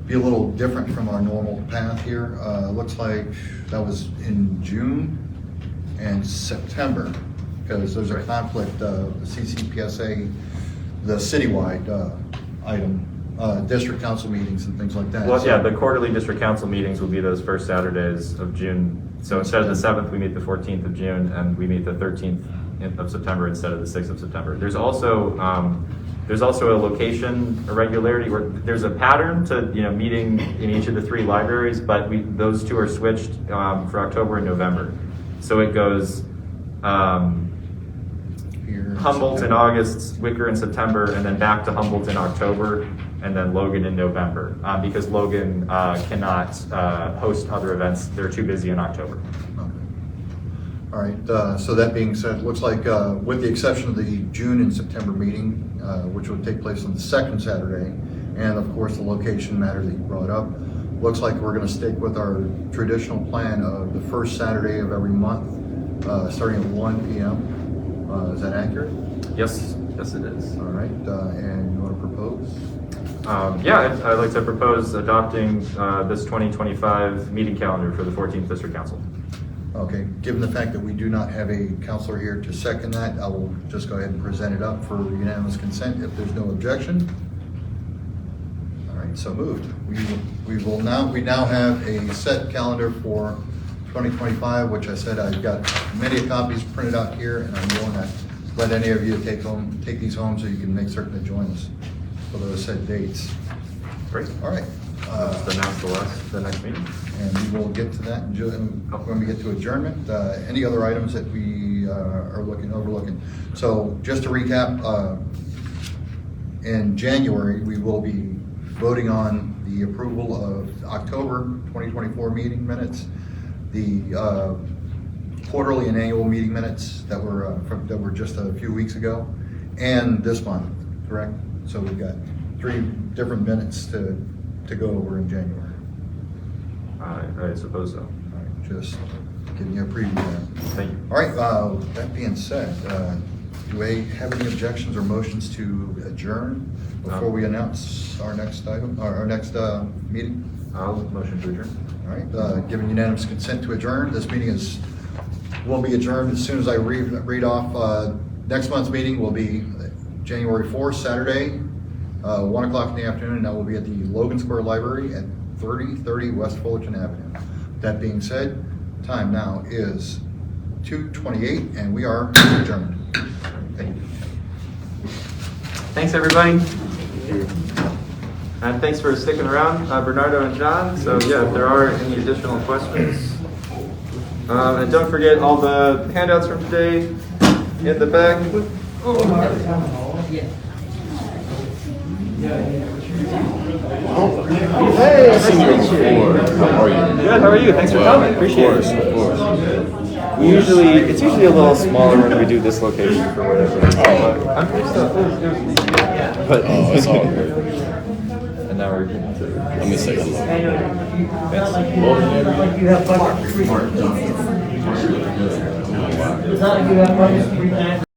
S1: be a little different from our normal path here. Looks like that was in June and September, because there's a conflict, the CCPSA, the citywide item, district council meetings and things like that.
S7: Well, yeah, the quarterly district council meetings will be those first Saturdays of June. So instead of the 7th, we meet the 14th of June, and we meet the 13th of September instead of the 6th of September. There's also a location irregularity where there's a pattern to meeting in each of the 3 libraries, but those 2 are switched for October and November. So it goes
S1: Here,
S7: Humboldt in
S1: September.
S7: August, Wicker in September, and then back to Humboldt in October, and then Logan in November, because Logan cannot host other events. They're too busy in October.
S1: Okay. All right, so that being said, looks like with the exception of the June and September meeting, which will take place on the 2nd Saturday, and of course the location matter that you brought up, looks like we're going to stick with our traditional plan of the first Saturday of every month, starting at 1 p.m. Is that accurate?
S7: Yes, it is.
S1: All right, and you want to propose?
S7: Yeah, I'd like to propose adopting this 2025 meeting calendar for the 14th District Council.
S1: Okay, given the fact that we do not have a counselor here to second that, I will just go ahead and present it up for unanimous consent if there's no objection. All right, so moved. We now have a set calendar for 2025, which I said I've got many copies printed out here, and I'm willing to let any of you take these home so you can make certain to join us for those set dates.
S7: Great.
S1: All right.
S7: Just announce the next meeting.
S1: And we will get to that when we get to adjournment. Any other items that we are overlooking? So just to recap, in January, we will be voting on the approval of October 2024 meeting minutes, the quarterly and annual meeting minutes that were just a few weeks ago, and this month, correct? So we've got 3 different minutes to go over in January.
S7: I suppose so.
S1: All right, just giving you a preview there.
S7: Thank you.
S1: All right, that being said, do we have any objections or motions to adjourn before we announce our next item, or our next meeting?
S7: I'll motion to adjourn.
S1: All right, given unanimous consent to adjourn, this meeting will be adjourned as soon as I read off. Next month's meeting will be January 4th, Saturday, 1 o'clock in the afternoon, and that will be at the Logan Square Library at 3030 West Fullerton Avenue. That being said, time now is 2:28, and we are adjourned. Thank you.
S7: Thanks, everybody. And thanks for sticking around, Bernardo and John. So yeah, if there are any additional questions. And don't forget all the handouts from today in the back. Hey, nice to meet you.
S10: How are you?
S7: Good, how are you? Thanks for coming. Appreciate it.
S10: Of course.
S7: It's usually a little smaller when we do this location for whatever. I'm pretty stuff. But
S10: Oh, it's all good.
S7: and now we're getting to.
S10: Let me say hello.
S12: Like you have buckets 3 times. It's not like you have buckets 3 times.